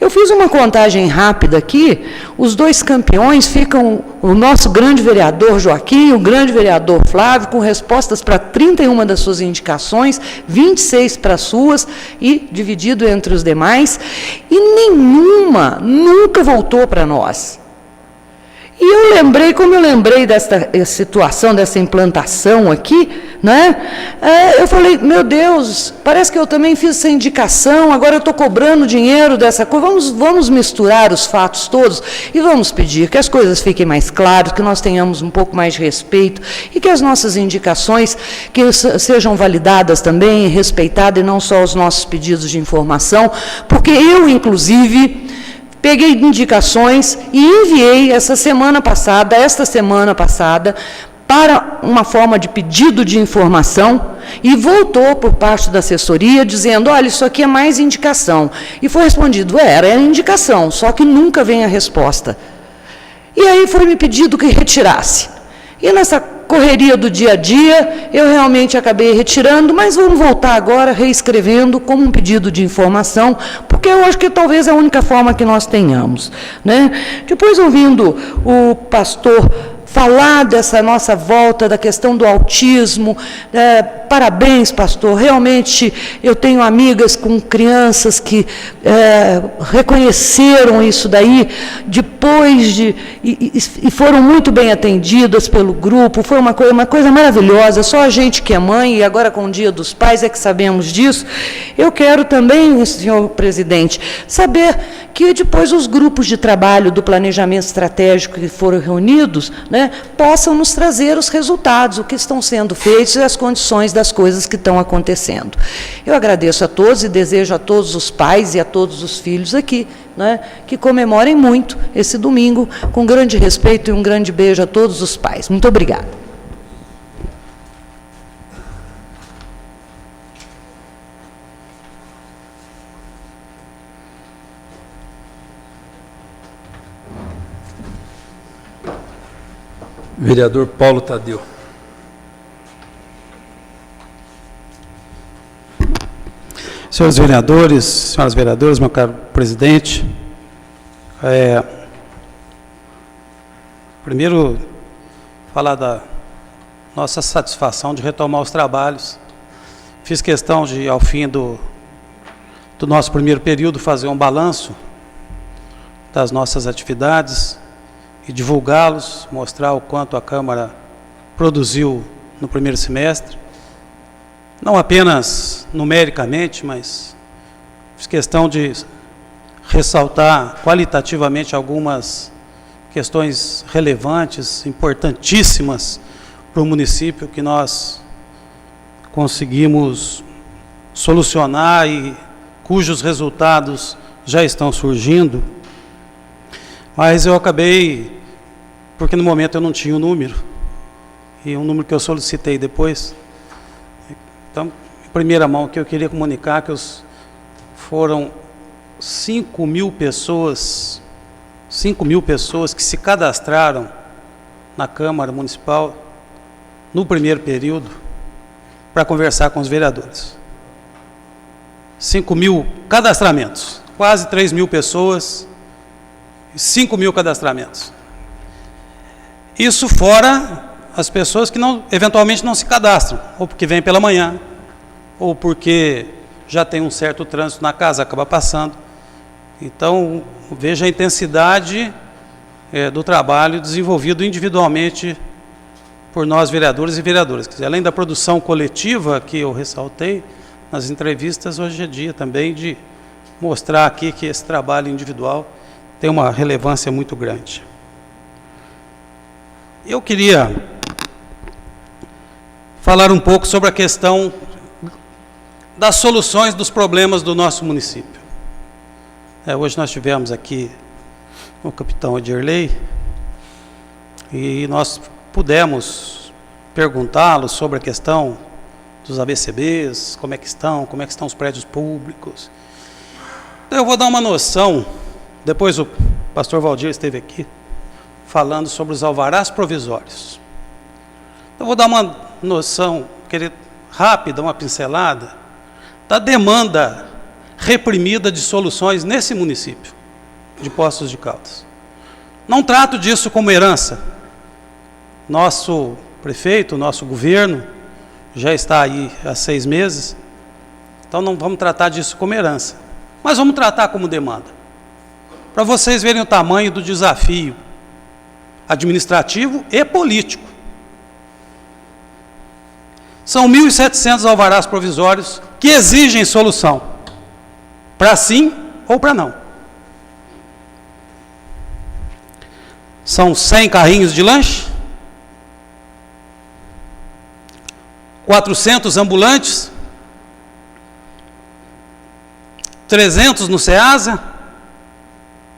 Eu fiz uma contagem rápida aqui, os dois campeões ficam o nosso grande vereador Joaquim, o grande vereador Flávio, com respostas para 31 das suas indicações, 26 para as suas, e dividido entre os demais, e nenhuma nunca voltou para nós. E eu lembrei, como eu lembrei desta situação, dessa implantação aqui, né? Eu falei, meu Deus, parece que eu também fiz essa indicação, agora eu estou cobrando dinheiro dessa coisa. Vamos misturar os fatos todos e vamos pedir que as coisas fiquem mais claras, que nós tenhamos um pouco mais de respeito e que as nossas indicações que sejam validadas também, respeitadas, e não só os nossos pedidos de informação, porque eu, inclusive, peguei indicações e enviei esta semana passada, para uma forma de pedido de informação, e voltou por parte da assessoria dizendo, olha, isso aqui é mais indicação. E foi respondido, era indicação, só que nunca vem a resposta. E aí foi me pedido que retirasse. E nessa correria do dia a dia, eu realmente acabei retirando, mas vamos voltar agora reescrevendo como um pedido de informação, porque eu acho que talvez é a única forma que nós tenhamos, né? Depois, ouvindo o pastor falar dessa nossa volta, da questão do autismo, parabéns, pastor, realmente eu tenho amigas com crianças que reconheceram isso daí, depois e foram muito bem atendidas pelo grupo, foi uma coisa maravilhosa, só a gente que é mãe, e agora com o Dia dos Pais é que sabemos disso. Eu quero também, senhor presidente, saber que depois os grupos de trabalho do planejamento estratégico que foram reunidos, né, possam nos trazer os resultados, o que estão sendo feitos e as condições das coisas que estão acontecendo. Eu agradeço a todos e desejo a todos os pais e a todos os filhos aqui, né, que comemorem muito esse domingo, com grande respeito e um grande beijo a todos os pais. Muito obrigada. Vereador Paulo Tadeu. Senhores vereadores, senhoras vereadoras, meu caro presidente, primeiro falar da nossa satisfação de retomar os trabalhos. Fiz questão de, ao fim do nosso primeiro período, fazer um balanço das nossas atividades e divulgá-los, mostrar o quanto a Câmara produziu no primeiro semestre, não apenas numericamente, mas fiz questão de ressaltar qualitativamente algumas questões relevantes, importantíssimas para o município, que nós conseguimos solucionar e cujos resultados já estão surgindo. Mas eu acabei, porque no momento eu não tinha o número, e um número que eu solicitei depois. Então, em primeira mão, que eu queria comunicar que foram 5.000 pessoas, 5.000 pessoas que se cadastraram na Câmara Municipal no primeiro período para conversar com os vereadores. 5.000 cadastramentos, quase 3.000 pessoas, 5.000 cadastramentos. Isso fora as pessoas que eventualmente não se cadastram, ou porque vêm pela manhã, ou porque já tem um certo trânsito na casa, acaba passando. Então, veja a intensidade do trabalho desenvolvido individualmente por nós vereadores e vereadoras. Quer dizer, além da produção coletiva que eu ressaltei nas entrevistas, hoje é dia também de mostrar aqui que esse trabalho individual tem uma relevância muito grande. Eu queria falar um pouco sobre a questão das soluções dos problemas do nosso município. Hoje nós tivemos aqui o capitão Edirley e nós pudemos perguntá-lo sobre a questão dos ABCBs, como é que estão os prédios públicos. Então, eu vou dar uma noção, depois o pastor Valdir esteve aqui, falando sobre os alvarás provisórios. Eu vou dar uma noção rápida, uma pincelada, da demanda reprimida de soluções nesse município de Poços de Caldas. Não trato disso como herança. Nosso prefeito, nosso governo, já está aí há 6 meses, então não vamos tratar disso como herança, mas vamos tratar como demanda. Para vocês verem o tamanho do desafio administrativo e político. São 1.700 alvarás provisórios que exigem solução, para sim ou para não. São 100 carrinhos de lanche, 400 ambulantes, 300 no SEASA,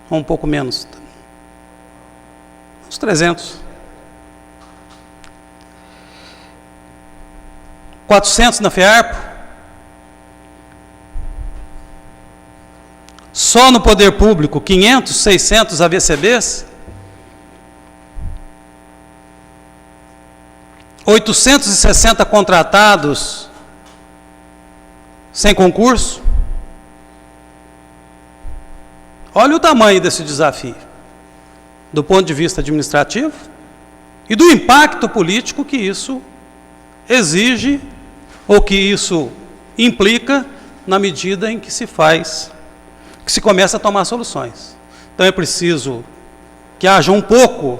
ou um pouco menos, uns 300. 400 na FEARPO. Só no poder público, 500, 600 AVCBs. 860 contratados sem concurso. Olha o tamanho desse desafio, do ponto de vista administrativo e do impacto político que isso exige ou que isso implica na medida em que se começa a tomar soluções. Então é preciso que haja um pouco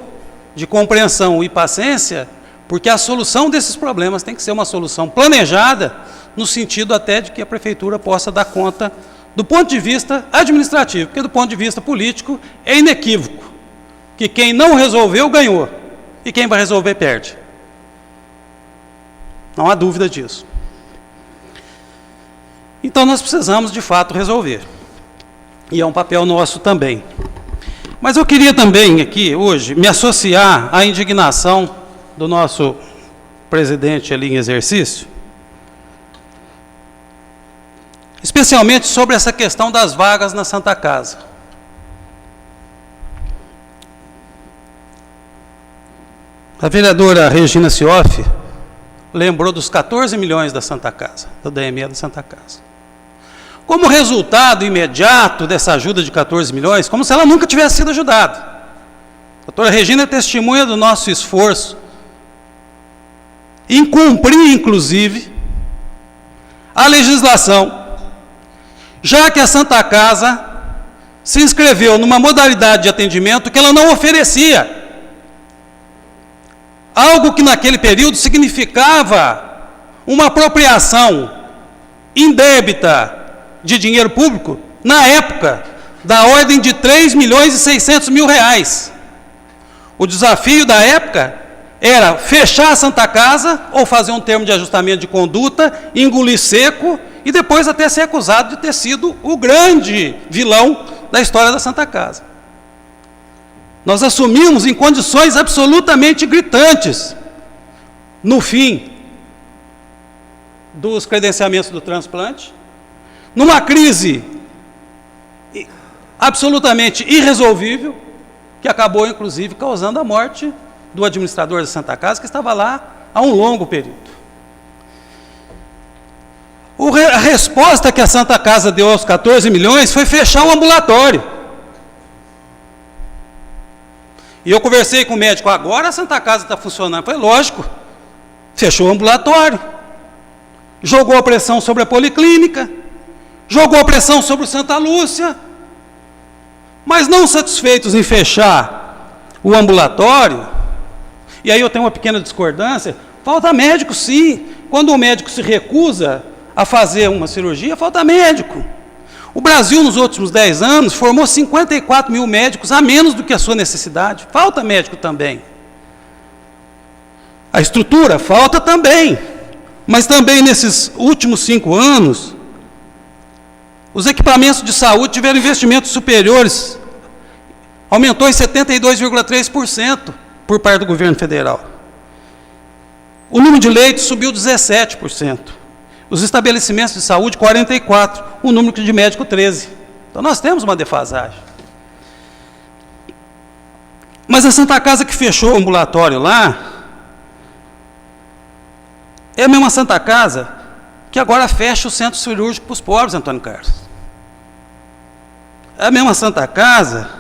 de compreensão e paciência, porque a solução desses problemas tem que ser uma solução planejada, no sentido até de que a prefeitura possa dar conta do ponto de vista administrativo, porque do ponto de vista político é inequívoco que quem não resolveu ganhou e quem vai resolver perde. Não há dúvida disso. Então nós precisamos de fato resolver. E é um papel nosso também. Mas eu queria também aqui hoje me associar à indignação do nosso presidente ali em exercício, especialmente sobre essa questão das vagas na Santa Casa. A vereadora Regina Cioff lembrou dos 14 milhões da Santa Casa, do DME da Santa Casa. Como resultado imediato dessa ajuda de 14 milhões, como se ela nunca tivesse sido ajudada. A doutora Regina é testemunha do nosso esforço em cumprir, inclusive, a legislação, já que a Santa Casa se inscreveu numa modalidade de atendimento que ela não oferecia. Algo que naquele período significava uma apropriação indébita de dinheiro público, na época, da ordem de 3 milhões e 600 mil reais. O desafio da época era fechar a Santa Casa ou fazer um termo de ajustamento de conduta, engolir seco e depois até ser acusado de ter sido o grande vilão da história da Santa Casa. Nós assumimos em condições absolutamente gritantes, no fim dos credenciamentos do transplante, numa crise absolutamente irresolvível, que acabou, inclusive, causando a morte do administrador da Santa Casa, que estava lá há um longo período. A resposta que a Santa Casa deu aos 14 milhões foi fechar o ambulatório. E eu conversei com o médico, agora a Santa Casa está funcionando. Foi lógico, fechou o ambulatório, jogou a pressão sobre a Policlínica, jogou a pressão sobre o Santa Lúcia, mas não satisfeitos em fechar o ambulatório, e aí eu tenho uma pequena discordância, falta médico sim. Quando o médico se recusa a fazer uma cirurgia, falta médico. O Brasil, nos últimos 10 anos, formou 54 mil médicos a menos do que a sua necessidade. Falta médico também. A estrutura falta também. Mas também nesses últimos 5 anos, os equipamentos de saúde tiveram investimentos superiores. Aumentou em 72,3% por parte do governo federal. O número de leitos subiu 17%. Os estabelecimentos de saúde, 44%. O número de médico, 13%. Então, nós temos uma defasagem. Mas a Santa Casa que fechou o ambulatório lá, é a mesma Santa Casa que agora fecha o centro cirúrgico para os pobres, Antônio Carlos. É a mesma Santa Casa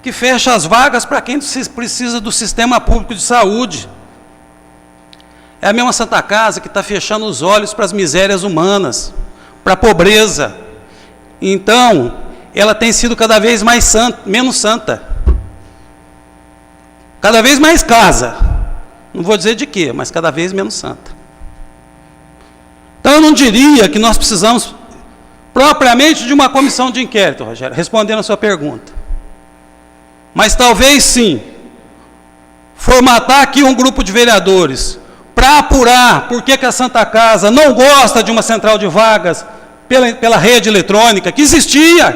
que fecha as vagas para quem precisa do sistema público de saúde. É a mesma Santa Casa que está fechando os olhos para as misérias humanas, para a pobreza. Então, ela tem sido cada vez menos santa. cada vez mais casa. Não vou dizer de quê, mas cada vez menos santa. Então eu não diria que nós precisamos propriamente de uma comissão de inquérito, Rogério, respondendo a sua pergunta. Mas talvez sim, formatar aqui um grupo de vereadores para apurar por que a Santa Casa não gosta de uma central de vagas pela rede eletrônica, que existia,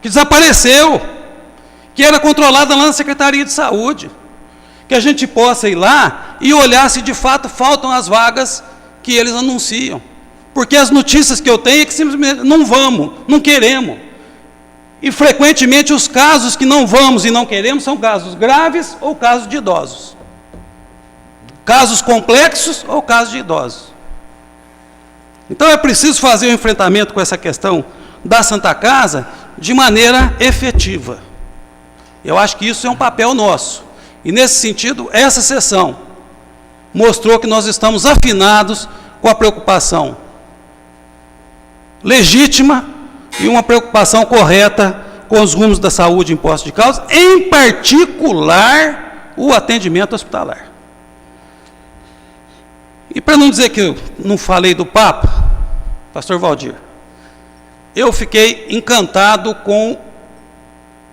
que desapareceu, que era controlada lá na Secretaria de Saúde, que a gente possa ir lá e olhar se de fato faltam as vagas que eles anunciam. Porque as notícias que eu tenho é que simplesmente não vamos, não queremos. E frequentemente os casos que não vamos e não queremos são casos graves ou casos de idosos. Casos complexos ou casos de idosos. Então é preciso fazer o enfrentamento com essa questão da Santa Casa de maneira efetiva. Eu acho que isso é um papel nosso. E nesse sentido, essa sessão mostrou que nós estamos afinados com a preocupação legítima e uma preocupação correta com os rumos da saúde em Poços de Caldas, em particular o atendimento hospitalar. E para não dizer que eu não falei do Papa, pastor Valdir, eu fiquei encantado com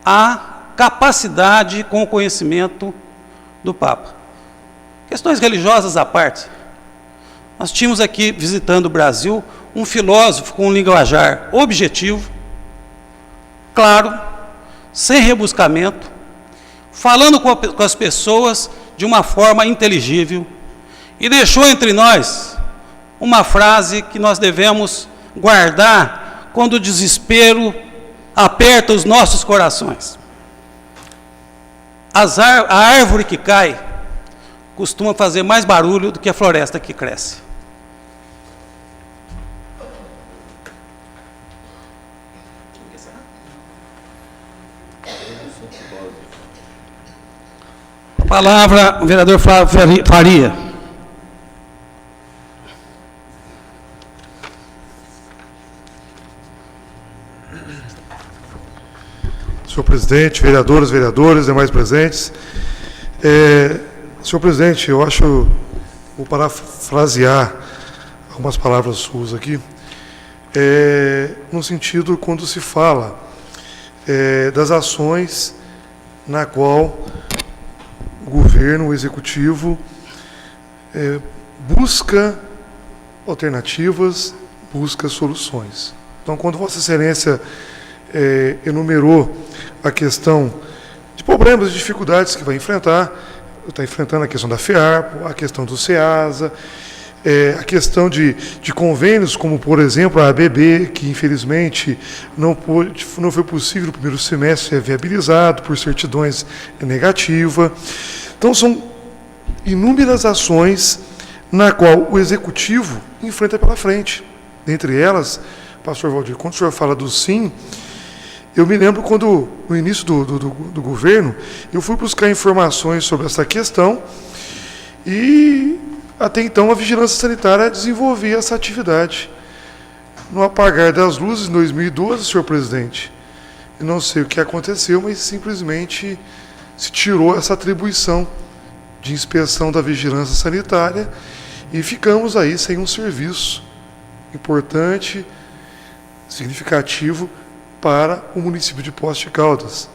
a capacidade, com o conhecimento do Papa. Questões religiosas à parte, nós tínhamos aqui, visitando o Brasil, um filósofo com um linguajar objetivo, claro, sem rebuscamento, falando com as pessoas de uma forma inteligível, e deixou entre nós uma frase que nós devemos guardar quando o desespero aperta os nossos corações. A árvore que cai costuma fazer mais barulho do que a floresta que cresce. Palavra, o vereador Flávio Faria. Senhor presidente, vereadoras, vereadores, demais presentes. Senhor presidente, eu acho, vou parafrasear algumas palavras suas aqui, no sentido quando se fala das ações na qual o governo, o executivo, busca alternativas, busca soluções. Então, quando Vossa Excelência enumerou a questão de problemas e dificuldades que vai enfrentar, está enfrentando a questão da FEARPO, a questão do SEASA, a questão de convênios, como, por exemplo, a ABB, que, infelizmente, não foi possível no primeiro semestre ser viabilizado por certidões negativas. Então, são inúmeras ações na qual o Executivo enfrenta pela frente. Dentre elas, pastor Valdir, quando o senhor fala do SIM, eu me lembro quando, no início do governo, eu fui buscar informações sobre essa questão e, até então, a Vigilância Sanitária desenvolvia essa atividade. No apagar das luzes, em 2012, senhor presidente, eu não sei o que aconteceu, mas simplesmente se tirou essa atribuição de inspeção da Vigilância Sanitária e ficamos aí sem um serviço importante, significativo, para o município de Poços de Caldas.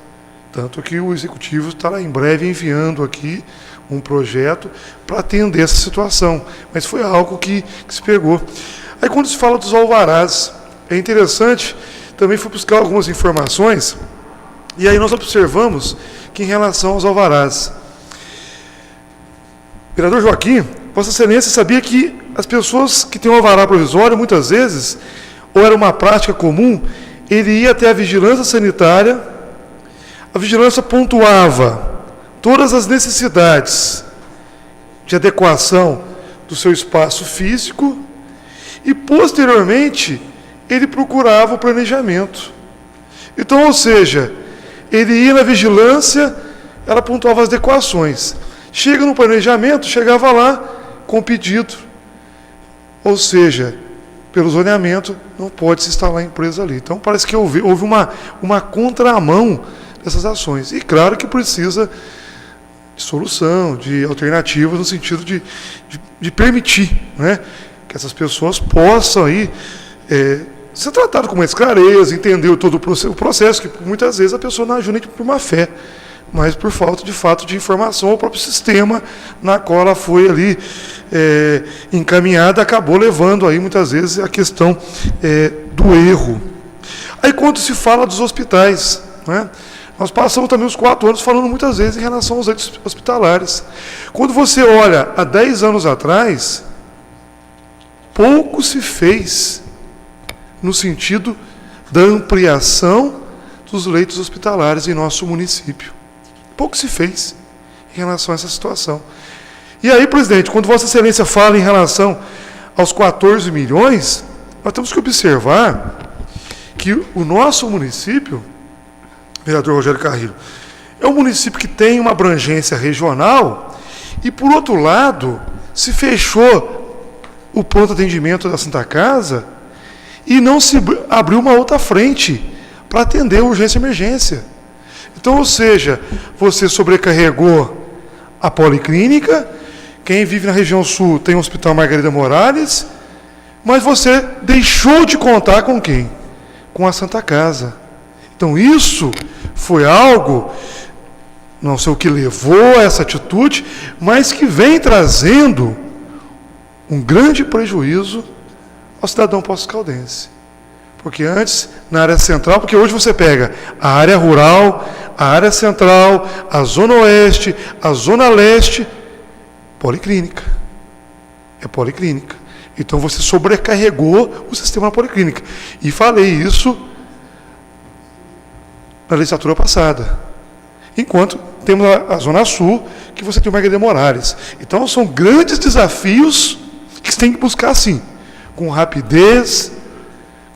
Tanto que o Executivo estará em breve enviando aqui um projeto para atender essa situação. Mas foi algo que se pegou. Aí quando se fala dos alvarás, é interessante, também fui buscar algumas informações, e aí nós observamos que em relação aos alvarás, vereador Joaquim, Vossa Excelência sabia que as pessoas que têm um alvará provisório, muitas vezes, ou era uma prática comum, ele ia até a vigilância sanitária, a vigilância pontuava todas as necessidades de adequação do seu espaço físico e, posteriormente, ele procurava o planejamento. Então, ou seja, ele ia na vigilância, ela pontuava as adequações. Chega no planejamento, chegava lá com o pedido. Ou seja, pelo zoneamento, não pode se instalar a empresa ali. Então, parece que houve uma contramão dessas ações. E, claro, que precisa solução, de alternativas, no sentido de permitir, né, que essas pessoas possam aí, ser tratadas com mais clareza, entender todo o processo, que muitas vezes a pessoa não ajuda nem por má fé, mas por falta de fato de informação ao próprio sistema na qual ela foi ali encaminhada, acabou levando aí muitas vezes a questão do erro. Aí quando se fala dos hospitais, né, nós passamos também os 4 anos falando muitas vezes em relação aos leitos hospitalares. Quando você olha há 10 anos atrás, pouco se fez no sentido da ampliação dos leitos hospitalares em nosso município. Pouco se fez em relação a essa situação. E aí, presidente, quando Vossa Excelência fala em relação aos 14 milhões, nós temos que observar que o nosso município, vereador Rogério Carrilho, é um município que tem uma abrangência regional e, por outro lado, se fechou o pronto atendimento da Santa Casa e não se abriu uma outra frente para atender a urgência e emergência. Então, ou seja, você sobrecarregou a policlínica, quem vive na região sul tem o Hospital Margarida Morales, mas você deixou de contar com quem? Com a Santa Casa. Então, isso foi algo, não sei o que levou a essa atitude, mas que vem trazendo um grande prejuízo ao cidadão poços-caldense. Porque antes, na área central, porque hoje você pega a área rural, a área central, a zona oeste, a zona leste, policlínica. É policlínica. Então, você sobrecarregou o sistema da policlínica. E falei isso na legislatura passada. Enquanto temos a Zona Sul, que você tem o Margarida Morales. Então, são grandes desafios que você tem que buscar, sim, com rapidez,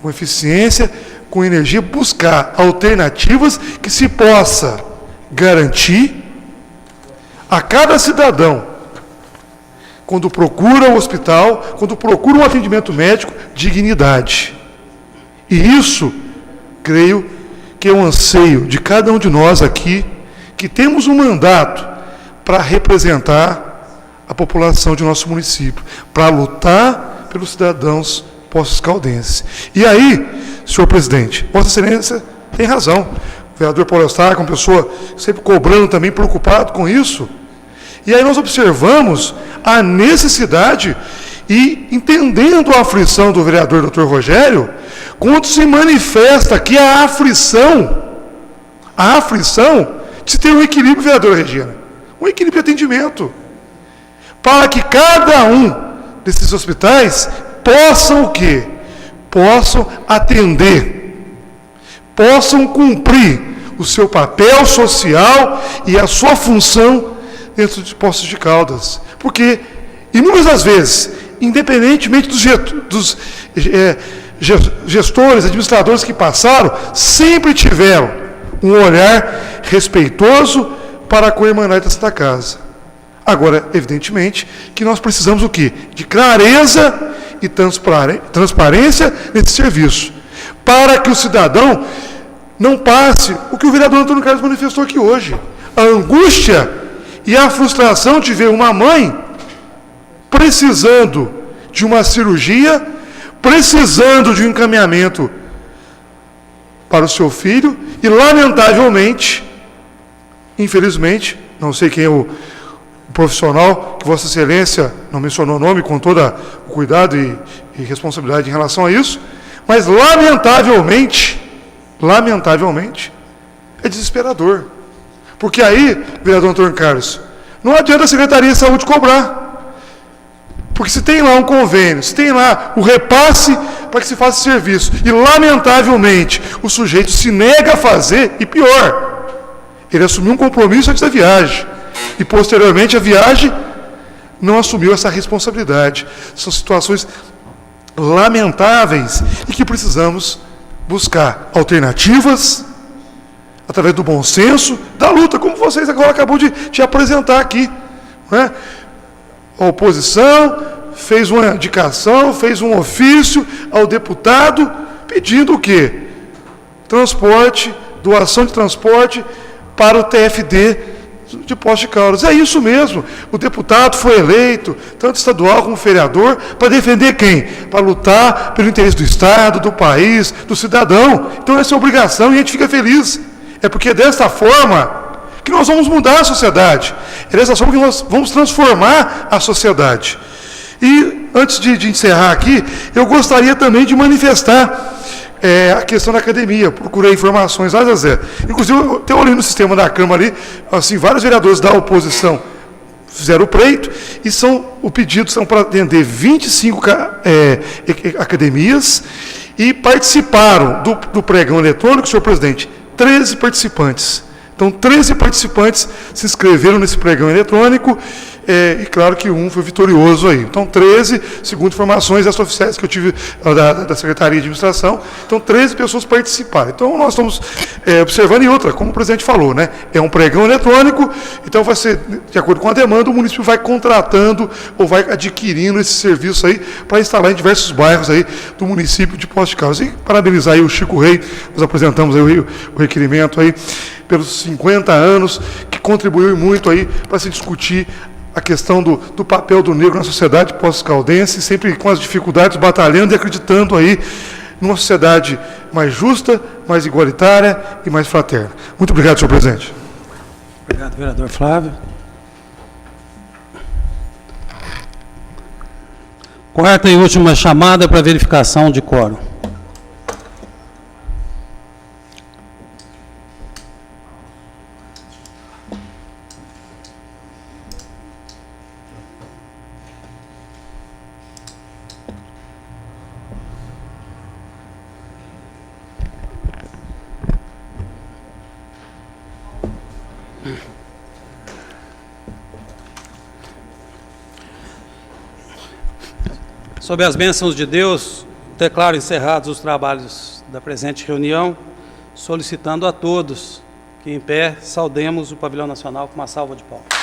com eficiência, com energia, buscar alternativas que se possa garantir a cada cidadão, quando procura o hospital, quando procura um atendimento médico, dignidade. E isso, creio, que é um anseio de cada um de nós aqui, que temos um mandato para representar a população de nosso município, para lutar pelos cidadãos poços-caldenses. E aí, senhor presidente, Vossa Excelência tem razão. O vereador Paulo Eustáquio, uma pessoa sempre cobrando também, preocupado com isso. E aí nós observamos a necessidade e, entendendo a aflição do vereador Dr. Rogério, quando se manifesta aqui a aflição de se ter um equilíbrio, vereadora Regina, um equilíbrio de atendimento, para que cada um desses hospitais possam o quê? Possam atender, possam cumprir o seu papel social e a sua função dentro de Poços de Caldas. Porque, inúmeras vezes, independentemente dos gestores, administradores que passaram, sempre tiveram um olhar respeitoso para com a Irmandade da Santa Casa. Agora, evidentemente, que nós precisamos o quê? De clareza e transparência nesse serviço, para que o cidadão não passe o que o vereador Antônio Carlos manifestou aqui hoje, a angústia e a frustração de ver uma mãe precisando de uma cirurgia, precisando de um encaminhamento para o seu filho e, lamentavelmente, infelizmente, não sei quem é o profissional que Vossa Excelência não mencionou o nome, com todo o cuidado e responsabilidade em relação a isso, mas lamentavelmente, é desesperador. Porque aí, vereador Antônio Carlos, não adianta a Secretaria de Saúde cobrar. Porque se tem lá um convênio, se tem lá o repasse para que se faça serviço, e lamentavelmente o sujeito se nega a fazer, e pior, ele assumiu um compromisso antes da viagem, e posteriormente a viagem não assumiu essa responsabilidade. São situações lamentáveis e que precisamos buscar alternativas através do bom senso, da luta, como vocês agora acabou de apresentar aqui, né? A oposição fez uma indicação, fez um ofício ao deputado pedindo o quê? Transporte, doação de transporte para o TFD de Poços de Caldas. É isso mesmo. O deputado foi eleito, tanto estadual como vereador, para defender quem? Para lutar pelo interesse do Estado, do país, do cidadão. Então essa é a obrigação e a gente fica feliz. É porque é desta forma que nós vamos mudar a sociedade. É dessa forma que nós vamos transformar a sociedade. E antes de encerrar aqui, eu gostaria também de manifestar a questão da academia. Procurei informações lá, Zé. Inclusive, eu até olhei no sistema da Câmara ali, assim, vários vereadores da oposição fizeram o pleito, e o pedido são para atender 25 academias, e participaram do pregão eletrônico, senhor presidente, 13 participantes. Então, 13 participantes se inscreveram nesse pregão eletrônico, e claro que um foi vitorioso aí. Então, 13, segundo informações oficiais que eu tive da Secretaria de Administração, então 13 pessoas participaram. Então, nós estamos observando, e outra, como o presidente falou, né? É um pregão eletrônico, então vai ser, de acordo com a demanda, o município vai contratando ou vai adquirindo esse serviço aí para instalar em diversos bairros aí do município de Poços de Caldas. E parabenizar aí o Chico Rei, nós apresentamos aí o requerimento aí pelos 50 anos, que contribuiu muito aí para se discutir a questão do papel do negro na sociedade pós-caldense, sempre com as dificuldades, batalhando e acreditando aí numa sociedade mais justa, mais igualitária e mais fraterna. Muito obrigado, senhor presidente. Obrigado, vereador Flávio. Quarta e última chamada para verificação de quórum. Sob as bênçãos de Deus, declaro encerrados os trabalhos da presente reunião, solicitando a todos que, em pé, saudemos o Pavilhão Nacional com uma salva de palmas.